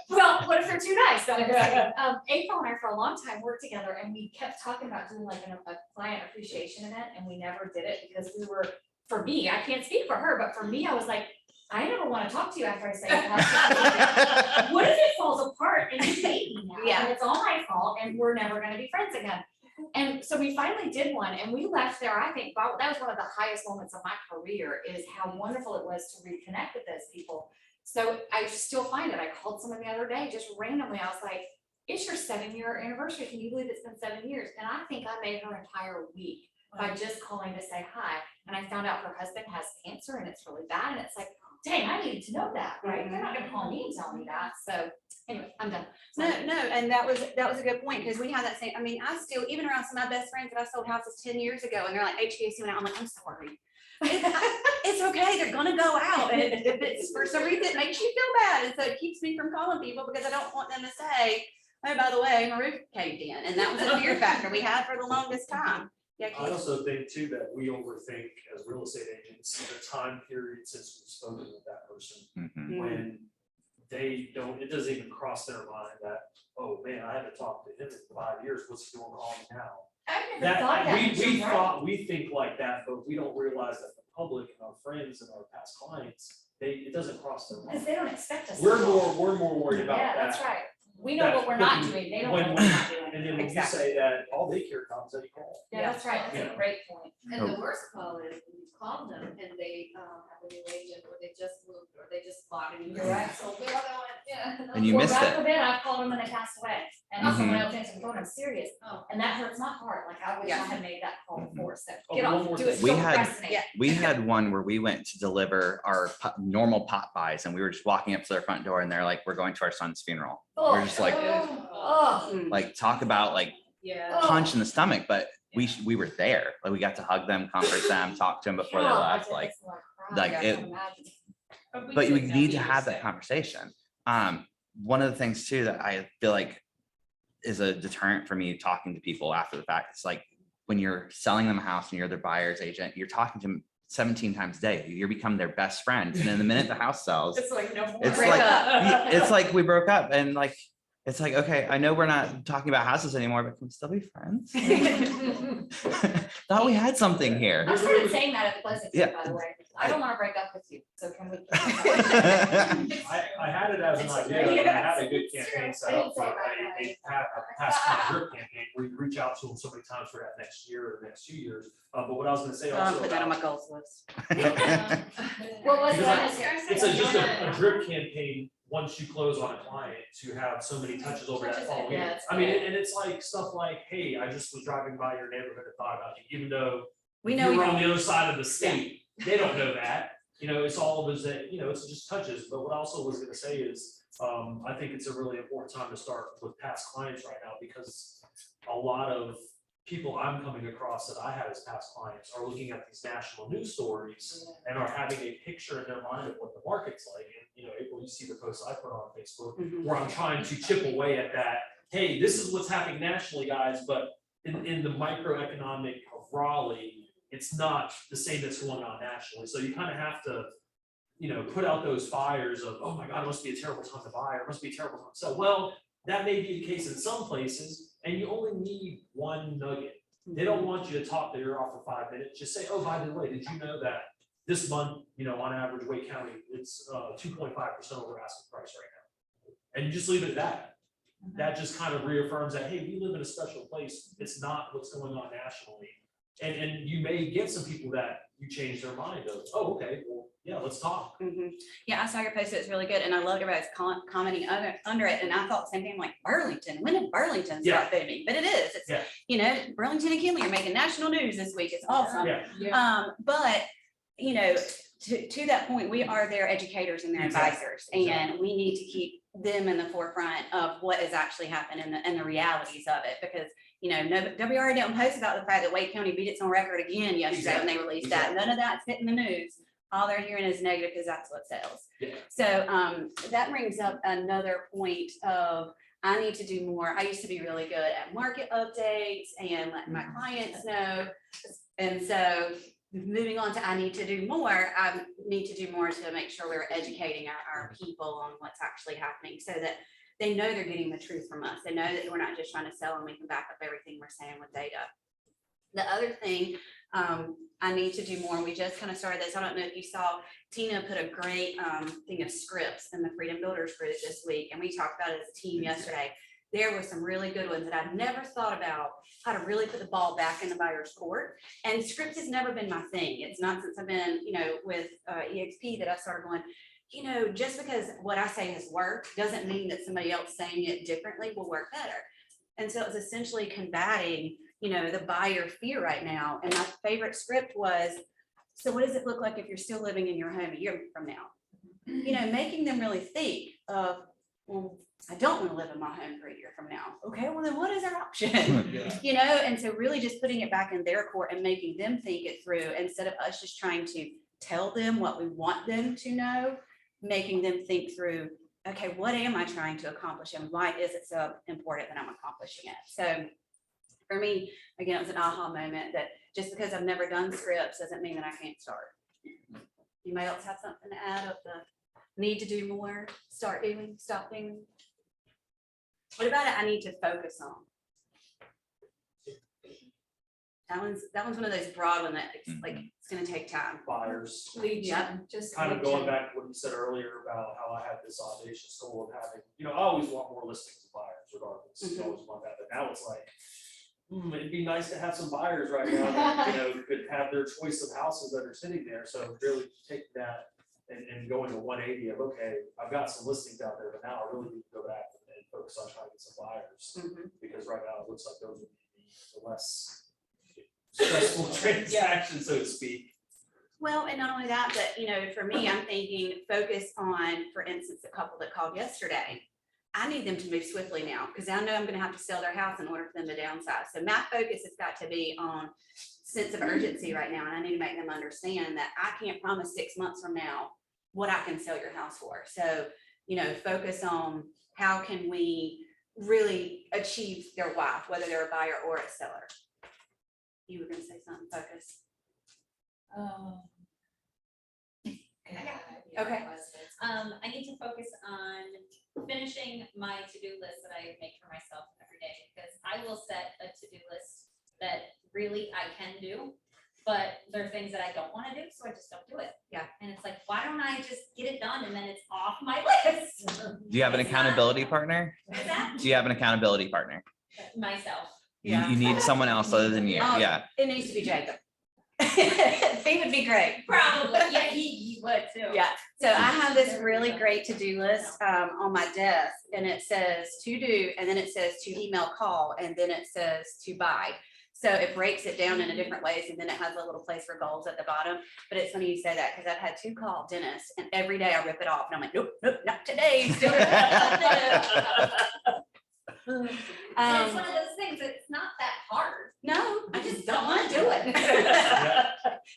Well, what if they're too nice? No, I'm just kidding. April and I for a long time worked together and we kept talking about doing like a client appreciation event and we never did it because for me, I can't speak for her, but for me, I was like, I never want to talk to you after I say it. What if it falls apart and you hate me now? Yeah. And it's all my fault and we're never going to be friends again. And so we finally did one and we left there. I think that was one of the highest moments of my career, is how wonderful it was to reconnect with those people. So I still find it. I called someone the other day, just randomly. I was like, it's your 7-year anniversary. Can you believe it's been 7 years? And I think I made her entire week by just calling to say hi. And I found out her husband has cancer and it's really bad. And it's like, dang, I needed to know that, right? They're not gonna call me and tell me that. So anyway, I'm done. No, and that was a good point, because we have that same, I still, even around some of my best friends that I sold houses 10 years ago, and they're like, HVAC went out, I'm like, I'm sorry. It's okay, they're gonna go out, and if it's for some reason, it makes you feel bad, and so it keeps me from calling people, because I don't want them to say, oh, by the way, my roof caved in, and that was a fear factor we had for the longest time. Yeah, I also think too that we overthink as real estate agents, the time period since we've spoken with that person, Mhm. when they don't, it doesn't even cross their mind that, oh man, I haven't talked to him in 5 years, what's he doing calling me now? I've never thought that. We think like that, but we don't realize that the public and our friends and our past clients, it doesn't cross their Because mind. they don't expect us. to We're call. more worried about Yeah, that. that's right. We know what we're not doing. They don't know what we're not doing. And then when you Exactly. say that, all they care about is that you call. Yeah, that's right. That's Yeah. a great point. And the worst call is when you call them and they have a new agent, or they just moved, or they just bought a new. You're right. So we all know it, yeah. And you Or missed God it. forbid, I've called them and they passed away. And Mhm. someone else answered the phone, I'm serious. Oh. And that hurts my heart. Like I wish I Yeah. had made that call Mhm. before. So Oh, get one off, more do it. thing. We Don't had- procrastinate. Yeah. We had one where we went to deliver our normal pot buys, and we were just walking up to their front door and they're like, we're going to our son's funeral. We're just like, Oh, like talk about like Yeah. punch in the stomach, but we were there. Like we got to hug them, comfort them, talk to them before they God, left. I Like, just wanna cry. like I it- can't imagine. but we need to have that conversation. One of the things too that I feel like is a deterrent for me talking to people after the fact, it's like when you're selling them a house and you're their buyer's agent, you're talking to them 17 times a day. You become their best friend. And then the minute the house sells, It's like no more. it's Break like, up. it's like we broke up, and like, it's like, okay, I know we're not talking about houses anymore, but can we still be friends? Thought we had something here. I started saying that at Pleasanton, Yeah. by the way. I don't wanna break up with you, so can we? I had it as an idea, and I had a good campaign set up for a past drip campaign, where you reach out to them so many times for that next year or next 2 years. But what I was gonna say I'm also putting that on my about, goals list. What was Because that? it's just a drip campaign, once you close on a client, to have so many touches over that Touches, following yeah, year. it's I mean, and it's like stuff like, hey, I just was driving by your neighborhood and thought about you, even though We know you're we on don't. the other side of the state, they don't know that. It's all of those that, it's just touches. But what I also was gonna say is, I think it's a really important time to start with past clients right now, because a lot of people I'm coming across that I had as past clients are looking at these national news stories and are having a picture in their mind of what the market's like. And, you know, April, you see the posts I put on Facebook where I'm trying to chip away at that. Hey, this is what's happening nationally, guys, but in the microeconomic of Raleigh, it's not the same that's going on nationally. So you kind of have to, you know, put out those fires of, oh my God, it must be a terrible time to buy, or it must be a terrible time to sell. Well, that may be the case in some places, and you only need one nugget. They don't want you to talk their ear off for 5 minutes. Just say, oh, by the way, did you know that this month, you know, on average, Wake County, it's 2.5% over asking price right now. And you just leave it at that. That just kind of reaffirms that, hey, we live in a special place. It's not what's going on nationally. And you may get some people that you change their mind of, oh, okay, well, yeah, let's talk. Yeah, I saw your post. It's really good. And I loved everybody's commenting under it. And I thought the same thing, like Burlington, when did Burlington start booming? But it is, it's, you know, Burlington and Kinley are making national news this week. It's awesome. But, you know, to that point, we are their educators and their advisors, and we need to keep them in the forefront of what is actually happening and the realities of it, because, you know, no, WRA didn't post about the fact that Wake County beat its own record again yesterday when they released that. None of that's hitting the news. All they're hearing is negative because that's what sells. So that brings up another point of, I need to do more. I used to be really good at market updates and letting my clients know. And so moving on to, I need to do more. I need to do more to make sure we're educating our people on what's actually happening, so that they know they're getting the truth from us. They know that we're not just trying to sell and we can back up everything we're saying with data. The other thing I need to do more, we just kind of started this. I don't know if you saw, Tina put a great thing of scripts in the Freedom Builders group this week, and we talked about it as a team yesterday. There were some really good ones that I've never thought about how to really put the ball back in the buyer's court. And scripts has never been my thing. It's not since I've been, you know, with EXP that I started going, you know, just because what I say has worked doesn't mean that somebody else saying it differently will work better. And so it was essentially combating, you know, the buyer fear right now. And my favorite script was, so what does it look like if you're still living in your home a year from now? You know, making them really think of, well, I don't want to live in my home for a year from now. Okay, well then what is our option? You know, and so really just putting it back in their court and making them think it through, instead of us just trying to tell them what we want them to know, making them think through, okay, what am I trying to accomplish and why is it so important that I'm accomplishing it? So for me, again, it was an aha moment that just because I've never done scripts doesn't mean that I can't start. Anybody else have something to add of the need to do more, start doing, stop doing? What about it I need to focus on? That one's one of those broad ones that it's like, it's gonna take time. Buyers. Just Kind of going back to what you said earlier about how I had this audacious goal of having, you know, I always want more listings of buyers regardless. I always want that, but now it's like, it'd be nice to have some buyers right now that, you know, could have their choice of houses that are sitting there. So really take that and going to 180 of, okay, I've got some listings out there, but now I really need to go back and focus on trying to get some buyers. Because right now it looks like those would be the less stressful transaction, so to speak. Well, and not only that, but, you know, for me, I'm thinking focus on, for instance, the couple that called yesterday. I need them to move swiftly now because I know I'm going to have to sell their house in order for them to downsize. So my focus has got to be on sense of urgency right now. And I need to make them understand that I can't promise 6 months from now what I can sell your house for. So, you know, focus on how can we really achieve their wife, whether they're a buyer or a seller. You were going to say something, focus. Okay. I need to focus on finishing my to-do list that I make for myself every day, because I will set a to-do list that really I can do, but there are things that I don't want to do, so I just don't do it. Yeah. And it's like, why don't I just get it done and then it's off my list? Do you have an accountability partner? What's that? Do you have an accountability partner? Myself. You need someone else other than you. Yeah. It needs to be Jacob. He would be great. Probably, yeah, he would too. Yeah, so I have this really great to-do list on my desk, and it says to do, and then it says to email, call, and then it says to buy. So it breaks it down in a different ways, and then it has a little place for goals at the bottom. But it's funny you say that, because I've had 2 call dentists, and every day I rip it off, and I'm like, nope, not today. Still And it's one of those things, it's not that hard. no, I just don't wanna do it.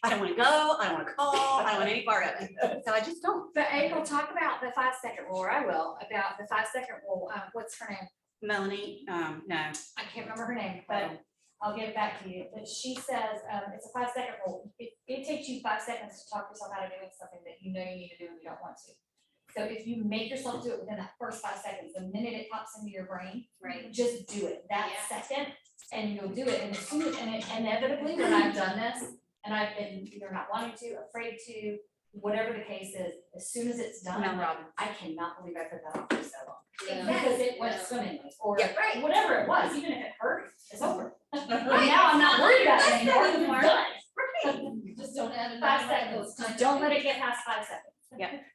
I don't want to go. I don't want to call. I don't want any part of it. So I just don't. But April, talk about the 5-second rule, or I will, about the 5-second rule. What's her name? Melanie, no. I can't remember her name, but I'll get it back to you. But she says, it's a 5-second rule. It takes you 5 seconds to talk yourself out of doing something that you know you need to do and you don't want to. So if you make yourself do it within that first 5 seconds, the minute it pops into your brain, Right. just do it that Yeah. second, and you'll do it. And as soon as, and inevitably, when I've done this, and I've been either not wanting to, afraid to, whatever the case is, as soon as it's done, Mel Robbins. I cannot believe I put that on for so long. Yeah. Because it went swimmingly, or Yeah, right. whatever it was, even if it hurt, it's over. And now I'm not worried about it anymore, because it's done. Just don't add 5 seconds, just don't let it get past 5 seconds.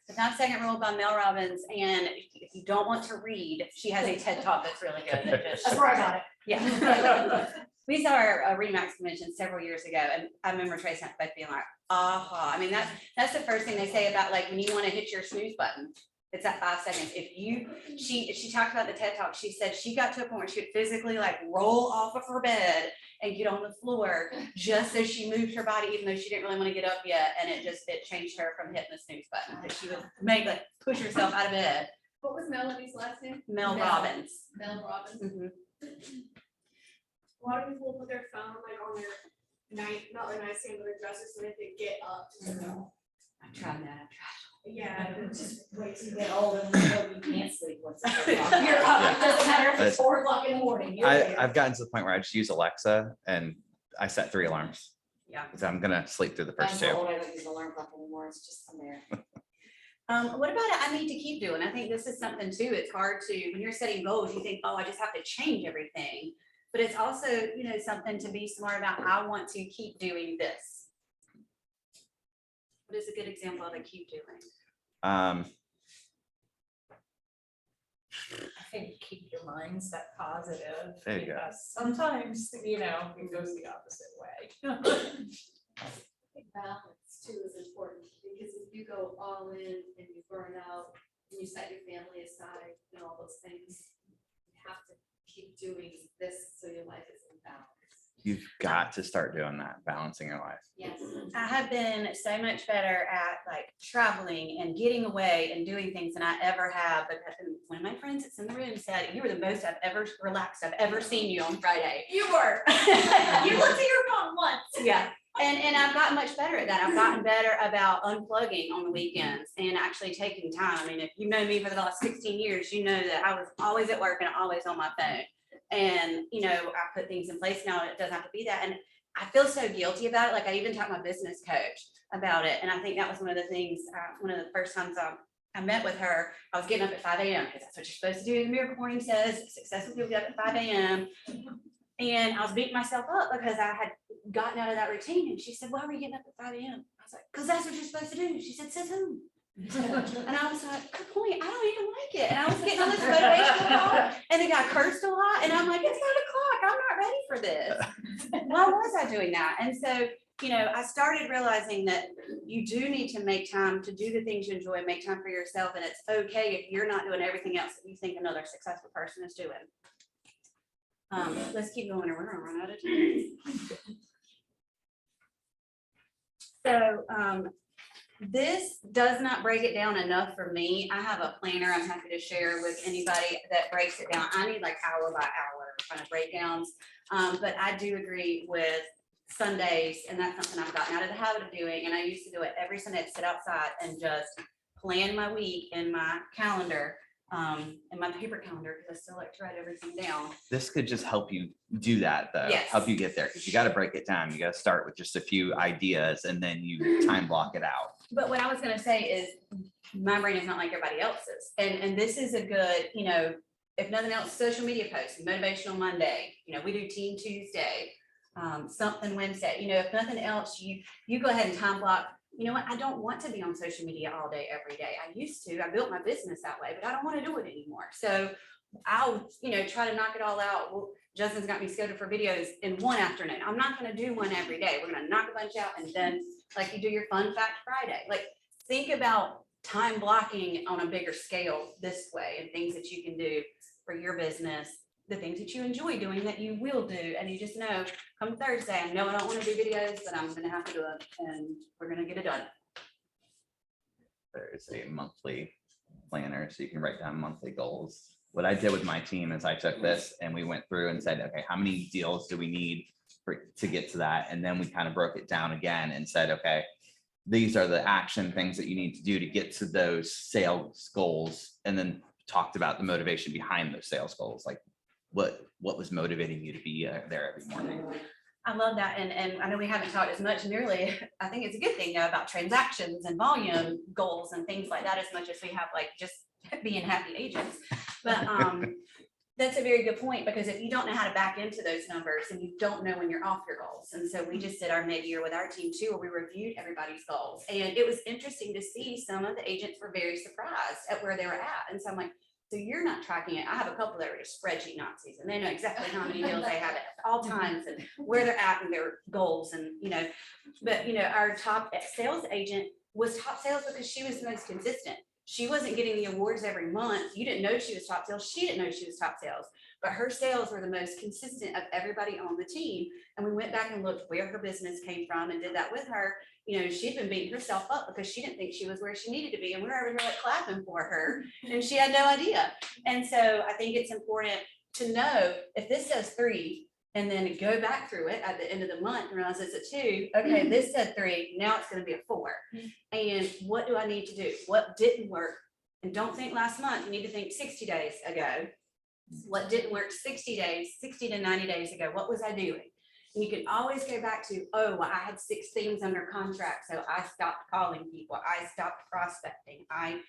The 5-second rule by Mel Robbins. And if you don't want to read, she has a TED Talk that's really good. That just, That's where I got it. yeah. We saw our Remax convention several years ago, and I remember Tracy and I both being like, aha. I mean, that's the first thing they say about, like, when you want to hit your snooze button. It's that 5 seconds. She talked about the TED Talk. She said she got to a point where she would physically like roll off of her bed and get on the floor just so she moved her body, even though she didn't really want to get up yet. And it changed her from hitting the snooze button. That she would like push herself out of bed. What was Melanie's last name? Mel Mel. Robbins. Mel Robbins. Mhm. A lot of people put their phone like on their not their nightstand, but their dresser, so they can get up to know. I'm trying that. Yeah. Just wait till you get old and you can't sleep once it's 4 o'clock. You're up. It doesn't matter if it's 4 o'clock in the morning. You're there. I've gotten to the point where I just use Alexa and I set 3 alarms. Yeah. Because I'm gonna sleep through the I'm first so 2. old, I don't use an alarm clock anymore. It's just, I'm there. What about it? I need to keep doing. I think this is something too. It's hard to, when you're setting goals, you think, oh, I just have to change everything. But it's also, something to be smart about. I want to keep doing this. What is a good example of a keep doing? Um, I think keep your mindset positive. There you go. Because sometimes, it goes the opposite way. I think balance too is important, because if you go all in and you burn out, and you set your family aside and all those things, you have to keep doing this so your life is in balance. you've got to start doing that, balancing your life. Yes. I have been so much better at like traveling and getting away and doing things than I ever have. But one of my friends that's in the room said, you were the most I've ever relaxed I've ever seen you on Friday. You were. You looked at your phone once. Yeah. And I've gotten much better at that. I've gotten better about unplugging on the weekends and actually taking time. I mean, if you know me for the last 16 years, you know that I was always at work and always on my phone. And, I put things in place now. It doesn't have to be that. And I feel so guilty about it. Like I even talked to my business coach about it. And I think that was one of the things, one of the first times I met with her, I was getting up at 5 a.m. because that's what you're supposed to do. The Miracle Morning says successful people get up at 5 a.m. And I was beating myself up because I had gotten out of that routine. And she said, why were you getting up at 5 a.m.? I was like, because that's what you're supposed to do. She said, says who? And I was like, good point. I don't even like it. And I was getting on this motivational call and the guy cursed a lot. And I'm like, it's 5 o'clock. I'm not ready for this. Why was I doing that? And so, I started realizing that you do need to make time to do the things you enjoy, make time for yourself. And it's okay if you're not doing everything else that you think another successful person is doing. Let's keep going or we're gonna run out of time. So this does not break it down enough for me. I have a planner I'm happy to share with anybody that breaks it down. I need like hour by hour kind of breakdowns. But I do agree with Sundays, and that's something I've gotten out of the habit of doing. And I used to do it every Sunday, I'd sit outside and just plan my week in my calendar. In my paper calendar, because I still like to write everything down. This could just help you do that though, Yes. help you get there, because you got to break it down. You got to start with just a few ideas and then you time block it out. But what I was gonna say is my brain is not like everybody else's. And this is a good, if nothing else, social media posts, Motivational Monday, we do Team Tuesday. something Wednesday, you know, if nothing else, you go ahead and time block. You know what? I don't want to be on social media all day, every day. I used to, I built my business that way, but I don't want to do it anymore. So I'll, you know, try to knock it all out. Well, Justin's got me scheduled for videos in one afternoon. I'm not going to do one every day. We're going to knock a bunch out, and then like you do your fun fact Friday. Like think about time blocking on a bigger scale this way, and things that you can do for your business, the things that you enjoy doing that you will do. And you just know come Thursday, I know I don't want to do videos, but I'm going to have to do it, and we're going to get it done. There is a monthly planner, so you can write down monthly goals. What I did with my team is I took this and we went through and said, okay, how many deals do we need to get to that? And then we kind of broke it down again and said, okay, these are the action things that you need to do to get to those sales goals. And then talked about the motivation behind those sales goals. Like what was motivating you to be there every morning? I love that. And I know we haven't talked as much nearly. I think it's a good thing though, about transactions and volume goals and things like that, as much as we have like just being happy agents. But that's a very good point, because if you don't know how to back into those numbers, and you don't know when you're off your goals. And so we just did our mid-year with our team too, where we reviewed everybody's goals. And it was interesting to see some of the agents were very surprised at where they were at. And so I'm like, so you're not tracking it. I have a couple that are just spreadsheet Nazis, and they know exactly how many deals they have at all times and where they're at and their goals. And, you know, but, you know, our top sales agent was top sales because she was the most consistent. She wasn't getting the awards every month. You didn't know she was top sales. She didn't know she was top sales, but her sales were the most consistent of everybody on the team. And we went back and looked where her business came from and did that with her. You know, she'd been beating herself up because she didn't think she was where she needed to be. And we were over here like clapping for her, and she had no idea. And so I think it's important to know if this says 3, and then go back through it at the end of the month and realize it's a 2. Okay, this said 3, now it's going to be a 4. And what do I need to do? What didn't work? And don't think last month, you need to think 60 days ago. What didn't work 60 to 90 days ago? What was I doing? And you can always go back to, oh, well, I had 6 things under contract, so I stopped calling people. I stopped prospecting. I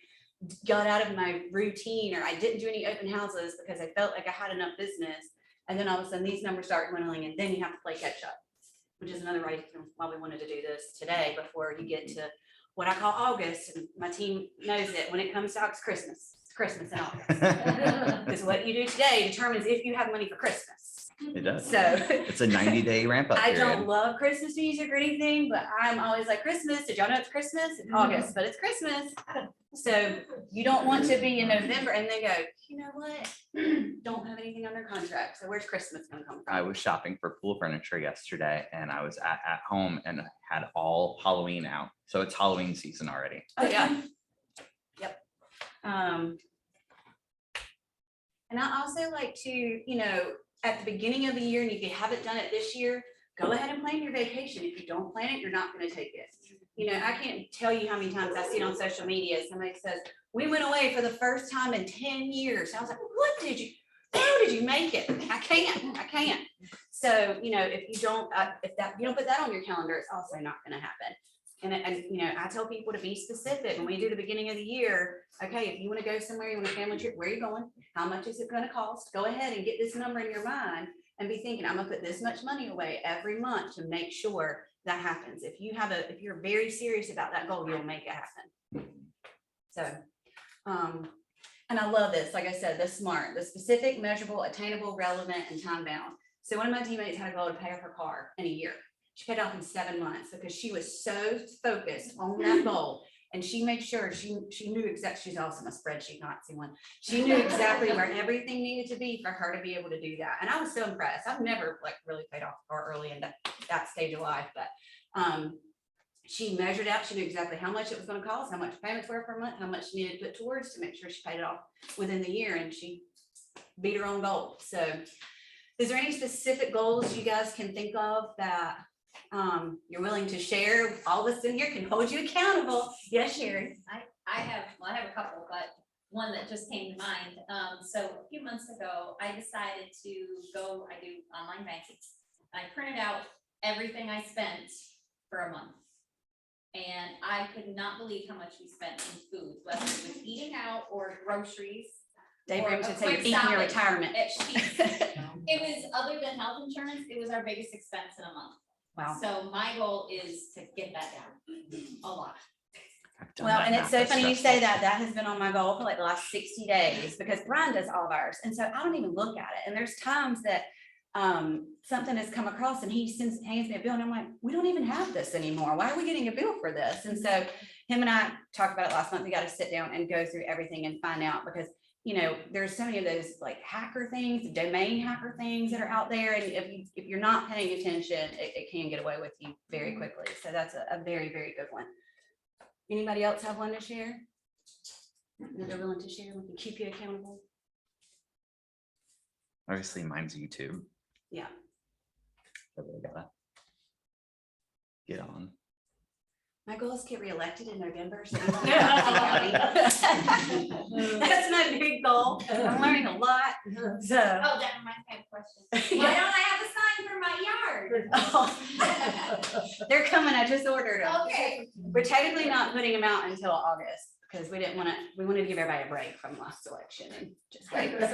got out of my routine, or I didn't do any open houses because I felt like I had enough business. And then all of a sudden these numbers start dwindling, and then you have to play catch up, which is another reason why we wanted to do this today before you get to what I call August. And my team knows it. When it comes to August, Christmas. It's Christmas in August. Because what you do today determines if you have money for Christmas. It does. So It's a 90-day ramp up I period. don't love Christmas music or anything, but I'm always like, Christmas. Did y'all know it's Christmas? It's August, but it's Christmas. So you don't want to be in November and then go, you know what? Don't have anything under contract. So where's Christmas gonna come from? I was shopping for pool furniture yesterday, and I was at home and had all Halloween out. So it's Halloween season already. Oh, yeah. Yep. And I also like to, you know, at the beginning of the year, and if you haven't done it this year, go ahead and plan your vacation. If you don't plan it, you're not going to take it. You know, I can't tell you how many times I see it on social media. Somebody says, we went away for the first time in 10 years. I was like, how did you make it? I can't. So, you know, if you don't put that on your calendar, it's also not going to happen. And, you know, I tell people to be specific when we do the beginning of the year. Okay, if you want to go somewhere, you want a family trip, where are you going? How much is it going to cost? Go ahead and get this number in your mind and be thinking, I'm going to put this much money away every month to make sure that happens. If you're very serious about that goal, you'll make it happen. So, and I love this. Like I said, the SMART, the specific, measurable, attainable, relevant, and time bound. So one of my teammates had a goal to pay off her car in a year. She paid it off in 7 months because she was so focused on that goal. And she made sure she knew exactly, she's also a spreadsheet Nazi one. She knew exactly where everything needed to be for her to be able to do that. And I was so impressed. I've never like really paid off a car early in that stage of life, but she measured out, she knew exactly how much it was going to cost, how much payments were per month, how much she needed to put towards to make sure she paid it off within the year, and she beat her own goal. So is there any specific goals you guys can think of that you're willing to share? All of us in here can hold you accountable. Yes, Sherry. I have a couple, but one that just came to mind. So a few months ago, I decided to go, I do online banking. I printed out everything I spent for a month. And I could not believe how much we spent in food, whether it was eating out or groceries Dave Or Ramsey a should say you're quick eating your salad retirement. at Sheetz. It was, other than health insurance, it was our biggest expense in a month. Wow. So my goal is to get that down a lot. I've done Well, that and it's math, so that's funny you stressful. say that. That has been on my goal for like the last 60 days because Brian does all of ours. And so I don't even look at it. And there's times that something has come across and he hands me a bill and I'm like, we don't even have this anymore. Why are we getting a bill for this? And so him and I talked about it last month. We got to sit down and go through everything and find out because, you know, there's so many of those like hacker things, domain hacker things that are out there. And if you're not paying attention, it can get away with you very quickly. So that's a very, very good one. Anybody else have one to share? That they're willing to share, we can keep you accountable. Obviously, mine's YouTube. Yeah. I really gotta get on. My goal is to get reelected in November. So that's my big goal. I'm learning a lot. So. Oh, that reminds me of a question. Why don't I have a sign for my yard? They're coming. I just ordered them. Okay. We're technically not putting them out until August because we wanted to give everybody a break from last election and just wait. So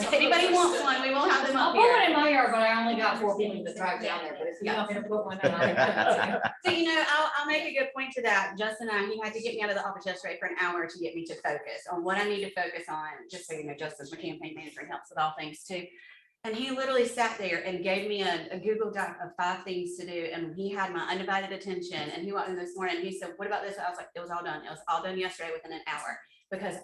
if anybody wants one, we will have them I'll up put one here. in my yard, but I only got 4 people that drive down there, but if you want me to put one, then I'll. So, you know, I'll make a good point to that. Justin and I, he had to get me out of the office yesterday for an hour to get me to focus on what I need to focus on. Just so you know, Justin's my campaign manager and helps with all things too. And he literally sat there and gave me a Google Doc of 5 things to do. And he had my undivided attention. And he walked in this morning and he said, what about this? I was like, it was all done. It was all done yesterday within an hour because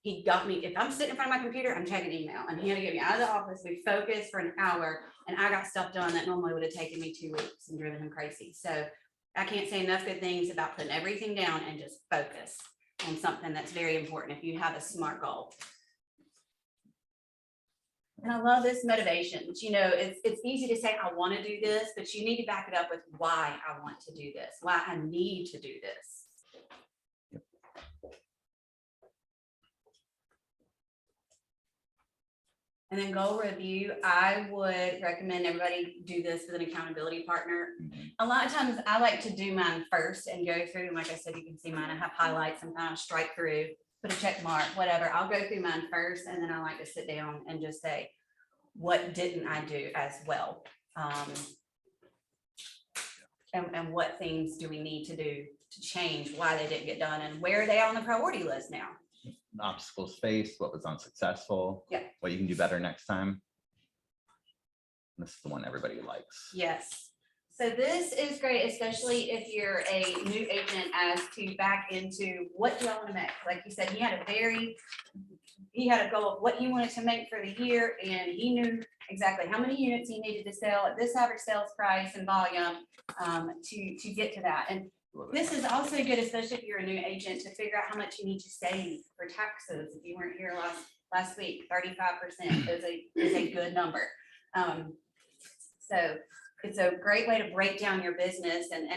he got me, if I'm sitting in front of my computer, I'm checking email and he had to get me out of the office. We focused for an hour and I got stuff done that normally would have taken me 2 weeks and driven him crazy. So I can't say enough good things about putting everything down and just focus on something that's very important if you have a SMART goal. And I love this motivation. You know, it's easy to say, I want to do this, but you need to back it up with why I want to do this, why I need to do this. And then goal review, I would recommend everybody do this with an accountability partner. A lot of times I like to do mine first and go through, and like I said, you can see mine, I have highlights, sometimes strike through, put a check mark, whatever. I'll go through mine first, and then I like to sit down and just say, what didn't I do as well? And what things do we need to do to change why they didn't get done, and where are they on the priority list now? Obstacles faced, what was unsuccessful. Yeah. What you can do better next time. This is the one everybody likes. Yes. So this is great, especially if you're a new agent, as to back into what do I want to make? Like you said, he had a goal of what he wanted to make for the year, and he knew exactly how many units he needed to sell at this average sales price and volume to get to that. And this is also good, especially if you're a new agent, to figure out how much you need to save for taxes. If you weren't here last week, 35% is a good number. So it's a great way to break down your business and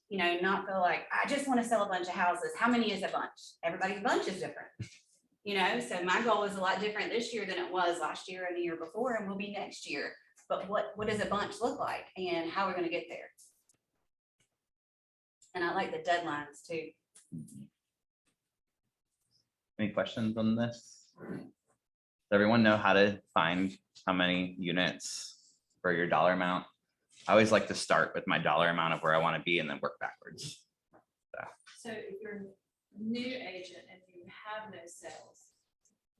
you know, not feel like I just want to sell a bunch of houses. How many is a bunch? Everybody's bunch is different. You know, so my goal is a lot different this year than it was last year and the year before and will be next year. But what does a bunch look like and how we're going to get there? And I like the deadlines too. Any questions on this? Does everyone know how to find how many units for your dollar amount? I always like to start with my dollar amount of where I want to be and then work backwards. So if you're a new agent and you have no sales,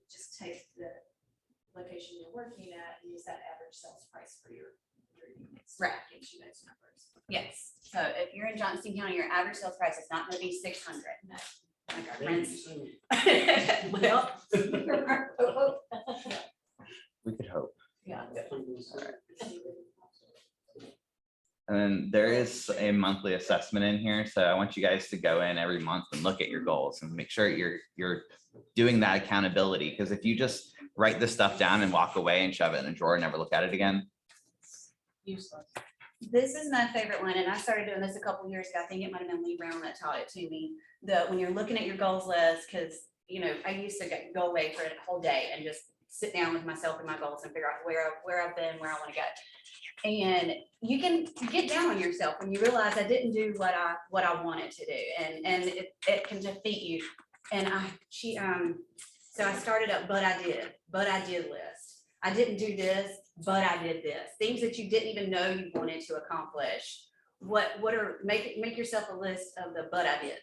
just take the location you're working at and use that average sales price for your units. Right. Gives you those numbers. Yes. So if you're in Johnston County, your average sales price is not going to be 600. No. Like our friends. Well, We could hope. yeah. And then there is a monthly assessment in here. So I want you guys to go in every month and look at your goals and make sure you're doing that accountability. Because if you just write this stuff down and walk away and shove it in a drawer and never look at it again. Useless. This is my favorite one, and I started doing this a couple years ago. I think it might have been Lee Brown that taught it to me. When you're looking at your goals list, because you know, I used to go away for a whole day and just sit down with myself and my goals and figure out where I've been, where I want to go. And you can get down on yourself when you realize I didn't do what I wanted to do, and it can defeat you. And So I started up, but I did list. I didn't do this, but I did this. Things that you didn't even know you wanted to accomplish. Make yourself a list of the but I did.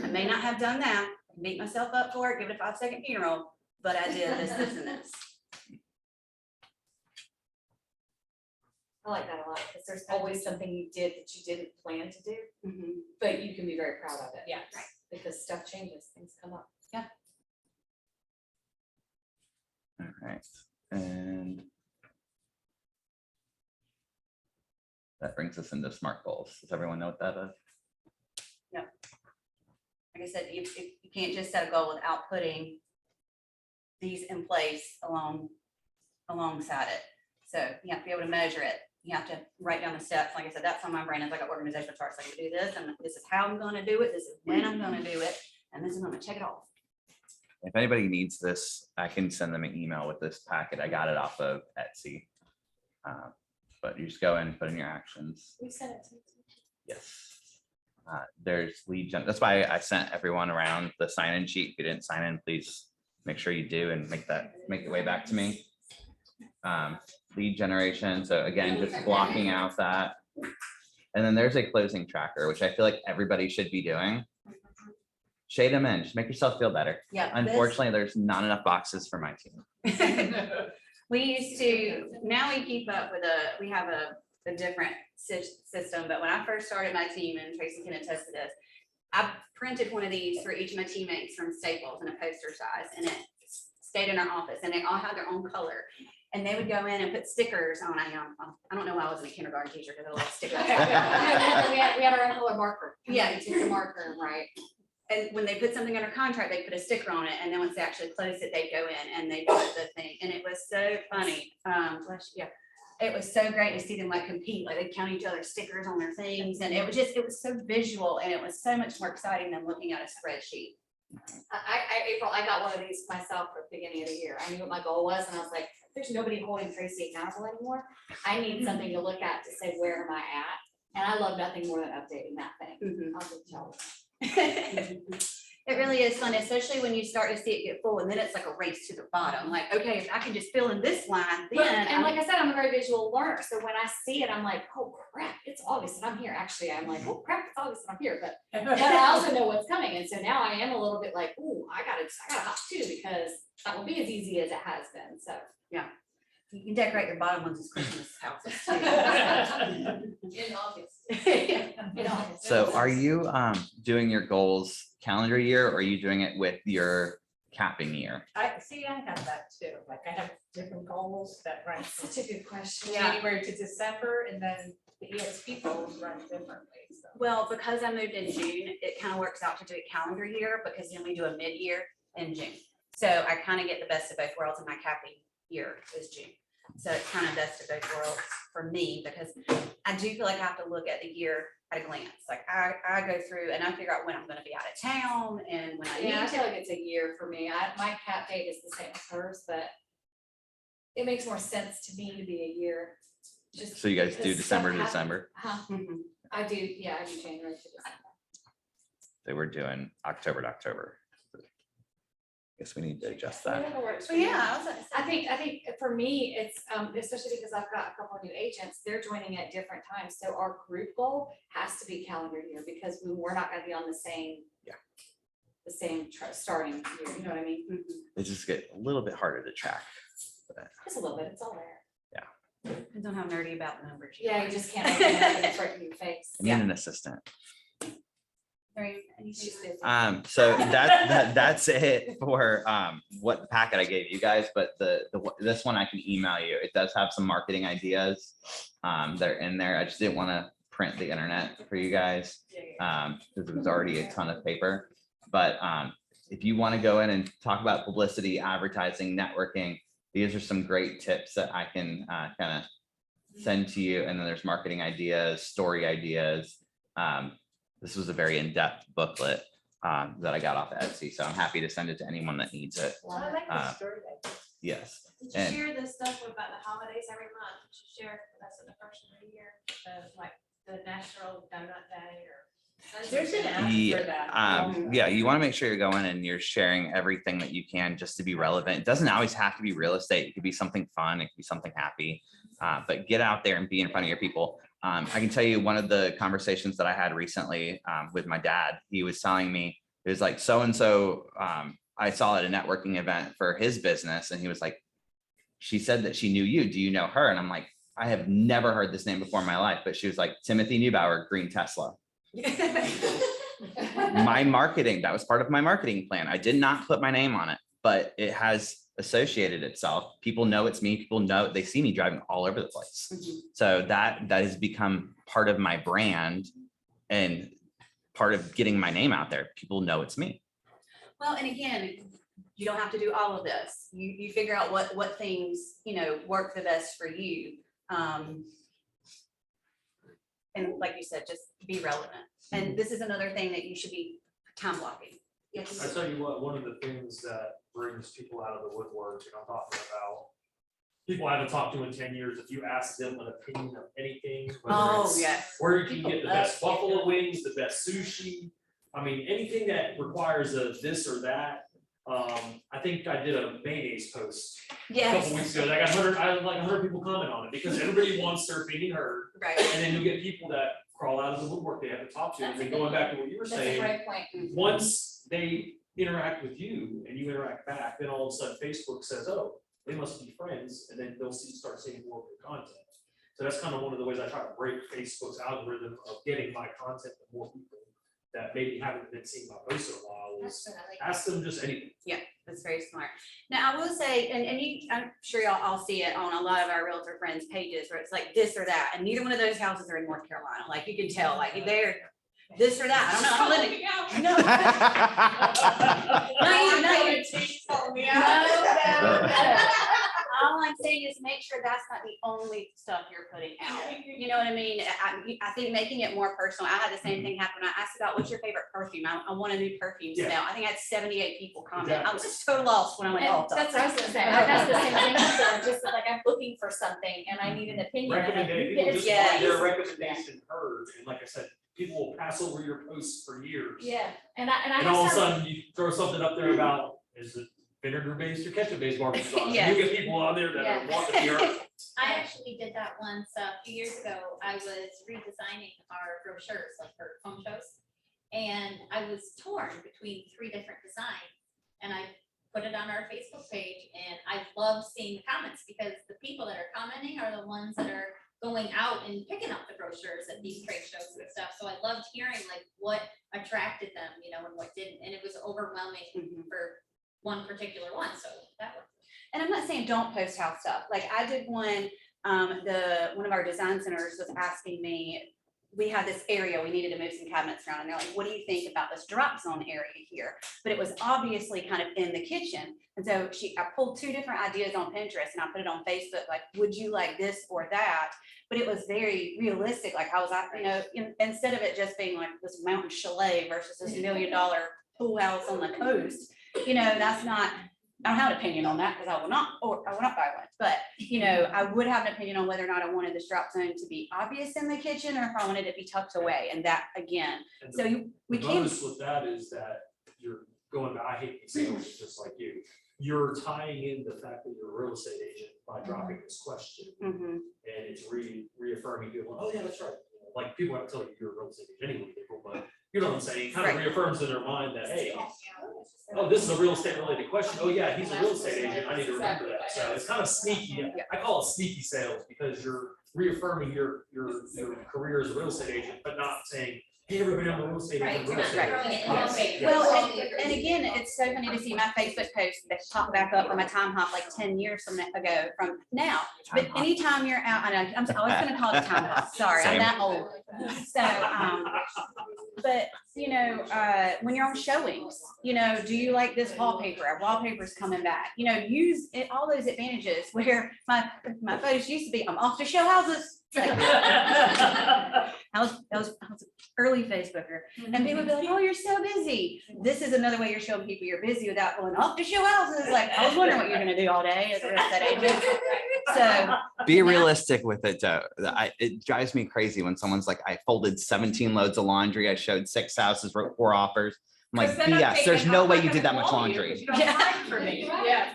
I may not have done that, beat myself up for it, give it a 5-second funeral, but I did this, this, and this. I like that a lot, because there's always something you did that you didn't plan to do, but you can be very proud of it. Yeah. Right. Because stuff changes, things come up. All right, and that brings us into SMART goals. Does everyone know what that is? Like I said, you can't just set a goal without putting these in place alongside it. So you have to be able to measure it. You have to write down the steps. Like I said, that's on my brain. It's like an organizational chart. So I can do this, and this is how I'm gonna do it. This is when I'm gonna do it, and this is when I'm gonna check it off. If anybody needs this, I can send them an email with this packet. I got it off of Etsy. But you just go in, put in your actions. We sent it to you. Yes. There's lead gen. That's why I sent everyone around the sign-in sheet. If you didn't sign in, please make sure you do and make the way back to me. Lead generation. So again, just blocking out that. And then there's a closing tracker, which I feel like everybody should be doing. Shade them in, just make yourself feel better. Yeah. Unfortunately, there's not enough boxes for my team. We used to, now we keep up with we have a different system, but when I first started my team, and Tracy can attest to this, I printed one of these for each of my teammates from Staples in a poster size, and it stayed in our office, and they all had their own color. And they would go in and put stickers on. I don't know why I wasn't a kindergarten teacher, because I love stickers. We had our own color marker. Yeah. You took the marker, right? And when they put something under contract, they put a sticker on it, and then once they actually closed it, they'd go in and they put the thing, and it was so funny. It was so great to see them like compete, like they count each other's stickers on their things, and it was so visual, and it was so much more exciting than looking at a spreadsheet. April, I got one of these myself at the beginning of the year. I knew what my goal was, and I was like, there's nobody holding Tracy accountable anymore. I need something to look at to say, where am I at? And I love nothing more than updating that thing. I'll just tell you. It really is fun, especially when you start to see it get full, and then it's like a race to the bottom. Like, okay, if I can just fill in this line, then. And like I said, I'm a very visual learner. So when I see it, I'm like, oh crap, it's August and I'm here. Actually, I'm like, oh crap, it's August and I'm here. But I also know what's coming. And so now I am a little bit like, ooh, I gotta hop too, because that won't be as easy as it has been. So. Yeah. You can decorate your bottom ones as Christmas houses too. In August. In August. So are you doing your goals calendar year, or are you doing it with your capping year? I have that too. Like I have different goals that run from Such a good question. January to December, and then the ESP goals run differently. So. Well, because I moved in June, it kind of works out to do a calendar year, because then we do a mid-year in June. So I kind of get the best of both worlds, and my capping year is June. So it's kind of best of both worlds for me, because I do feel like I have to look at the year at a glance. Like I go through and I figure out when I'm going to be out of town and when I Yeah, I need feel like it's a year for me. My cap date is the same as hers, but it makes more sense to me to be a year. Just So you guys do because December to stuff December? Huh? to. Mhm. I do, yeah, I do January to December. They were doing October to October. Guess we need to adjust that. Whatever works for So you. yeah, I think for me, it's, especially because I've got a couple of new agents, they're joining at different times. So our group goal has to be calendar year, because we're not gonna be on the same. Yeah. The same starting year, you know what I mean? They just get a little bit harder to track. but Just a little bit, it's all there. depends on how nerdy about numbers. Yeah, you just can't open it up and it's right in your face. I need an assistant. So That's it for what the packet I gave you guys, but this one I can email you. It does have some marketing ideas that are in there. I just didn't want to print the internet for you guys because it was already a ton of paper. But if you want to go in and talk about publicity, advertising, networking, these are some great tips that I can kind of send to you. And then there's marketing ideas, story ideas. This was a very in-depth booklet that I got off Etsy, so I'm happy to send it to anyone that needs it. I like the story. Yes. Did And- you share this stuff about the holidays every month? Did you share it with us at the first of the year? Like the National Donut Day or There's an app for Yeah, that. yeah, you want to make sure you're going and you're sharing everything that you can just to be relevant. It doesn't always have to be real estate. It could be something fun. It could be something happy. But get out there and be in front of your people. I can tell you one of the conversations that I had recently with my dad. He was telling me, it was like so-and-so, I saw at a networking event for his business, and he was like, she said that she knew you. Do you know her? And I'm like, I have never heard this name before in my life. But she was like, Timothy Neubauer, Green Tesla. My marketing, that was part of my marketing plan. I did not put my name on it, but it has associated itself. People know it's me. People know, they see me driving all over the place. So that has become part of my brand and part of getting my name out there. People know it's me. Well, and again, you don't have to do all of this. You figure out what things, work the best for you. And like you said, just be relevant. And this is another thing that you should be time blocking. I tell you what, one of the things that brings people out of the woodwork, I'm talking about people I haven't talked to in 10 years, if you ask them an opinion of anything, whether it's Yes. where you can People get the love best it. buffalo wings, the best sushi. I mean, anything that requires a this or that. I think I did a mayonnaise post a couple weeks ago. I had like 100 people comment on it because everybody wants their opinion heard. Right. And then you'll get people that crawl out of the woodwork they have to talk to. And then going back to what you were That's a saying, great point. once they interact with you and you interact back, then all of a sudden Facebook says, oh, they must be friends, and then they'll start seeing more of your content. So that's kind of one of the ways I try to break Facebook's algorithm of getting my content to more people that maybe haven't been seeing my posts in a while, is ask them just anything. Yeah, that's very smart. Now, I will say, and I'm sure y'all all see it on a lot of our realtor friends' pages where it's like this or that, and neither one of those houses are in North Carolina. Like you can tell, like they're this or that. I don't know. No. All I'm saying is make sure that's not the only stuff you're putting out. You know what I mean? I think making it more personal. I had the same thing happen. I asked about what's your favorite perfume. I want a new perfume Yeah. smell. I think I had 78 people comment. I was so lost when I went, And oh, that's what I was gonna say. That's the same thing. So I'm just like, I'm looking for something and I need an opinion. and I- Recommendation, people just Yes. want their recommendation heard, and like I said, people will pass over your posts for years. Yeah, and I And all of a have some, sudden, you throw something up there about, is it vinegar-based or ketchup-based barbecue sauce? And Yes. you get people on there that Yeah. want to be heard. I actually did that once a few years ago. I was redesigning our brochures, like for home shows. And I was torn between 3 different designs. And I put it on our Facebook page, and I love seeing the comments because the people that are commenting are the ones that are going out and picking up the brochures at these trade shows and stuff. So I loved hearing like what attracted them, and what didn't. And it was overwhelming for one particular one. So that worked. and I'm not saying don't post house stuff. Like I did one, one of our design centers was asking me, we had this area, we needed to move some cabinets around, and they're like, what do you think about this drop zone area here? But it was obviously kind of in the kitchen. And so I pulled 2 different ideas on Pinterest and I put it on Facebook, like, would you like this or that? But it was very realistic. Like I was, instead of it just being like this mountain chalet versus this $1 million pool house on the coast, that's not, I don't have an opinion on that because I will not buy one. But, I would have an opinion on whether or not I wanted this drop zone to be obvious in the kitchen or if I wanted it to be tucked away. And that, again, And so we the can't. bonus with that is that you're going, I hate these sales just like you. You're tying in the fact that you're a real estate agent by dropping this question. Mhm. And it's reaffirming people, oh yeah, that's right. Like people have to tell you you're a real estate agent anyway, but you know what I'm saying? It kind of Right. reaffirms in their mind that, hey, oh, this is a real estate related question. Oh yeah, he's a real estate agent. I need to remember that. So it's kind of sneaky. I call it sneaky sales because you're reaffirming your career as a real estate agent, but not saying, hey, everybody, I'm a real estate agent. I'm a real estate Right. agent. Yes. Yes. Well, and again, it's so funny to see my Facebook post that popped back up from a time hop like 10 years ago from now. But anytime you're out, I know, I'm always gonna call it time hop, sorry, I'm Same. that old. So, but, when you're on showings, do you like this wallpaper? Our wallpaper's coming back, use all those advantages where my post used to be, I'm off to show houses. I was early Facebooker, and people would be like, "Oh, you're so busy." This is another way you're showing people you're busy without going off to show houses. Like, I was wondering what you're gonna do all day as a real estate agent. So Be Yeah. realistic with it, Joe. It drives me crazy when someone's like, I folded 17 loads of laundry. I showed 6 houses, wrote 4 offers. I'm like, Because then I'm BS, there's thinking, no I'm way not you did that gonna much call you laundry. 'cause you don't Yeah. have time for me. Yeah.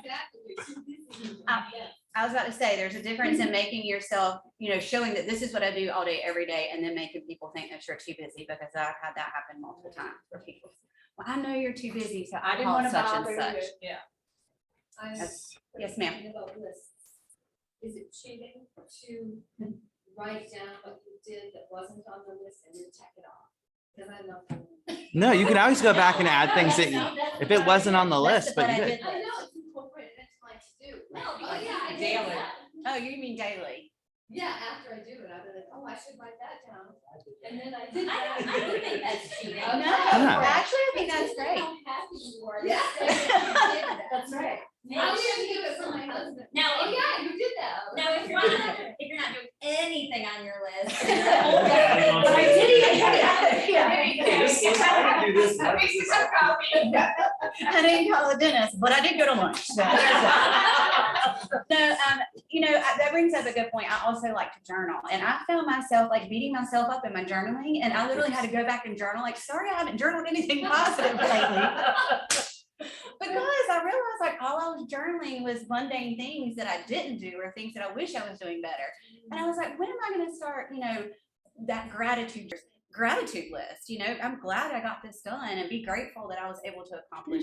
I was about to say, there's a difference in making yourself, showing that this is what I do all day, every day, and then making people think that you're too busy, because I've had that happen multiple times where people, well, I know you're too busy, so I didn't want to such and such. Yeah. Yes, ma'am. Thinking about lists. Is it cheating to write down what you did that wasn't on the list and then check it off? Because I love doing No, you can always go back and add things that if it wasn't on the That's list, what but you I did. did. I know it's incorporated into my to-do. No, Oh, because yeah, I did daily. that. Oh, you mean daily? Yeah, after I do it, I'll be like, oh, I should write that down. And then I did I that. don't think that's cheating. Okay. Yeah. Actually, I think that's great. How happy you were. Yeah. That's right. I was gonna do it for my husband. Now, Oh, yeah, you did that. Now, if you're not doing anything on your list. But I did even I do this, I do this. I didn't call the dentist, but I did go to lunch. So. No, that brings up a good point. I also like to journal, and I found myself like beating myself up in my journaling, and I literally had to go back and journal. Like, sorry, I haven't journaled anything positive lately. Because I realized like all I was journaling was mundane things that I didn't do or things that I wish I was doing better. And I was like, when am I going to start, that gratitude list? I'm glad I got this done, and be grateful that I was able to accomplish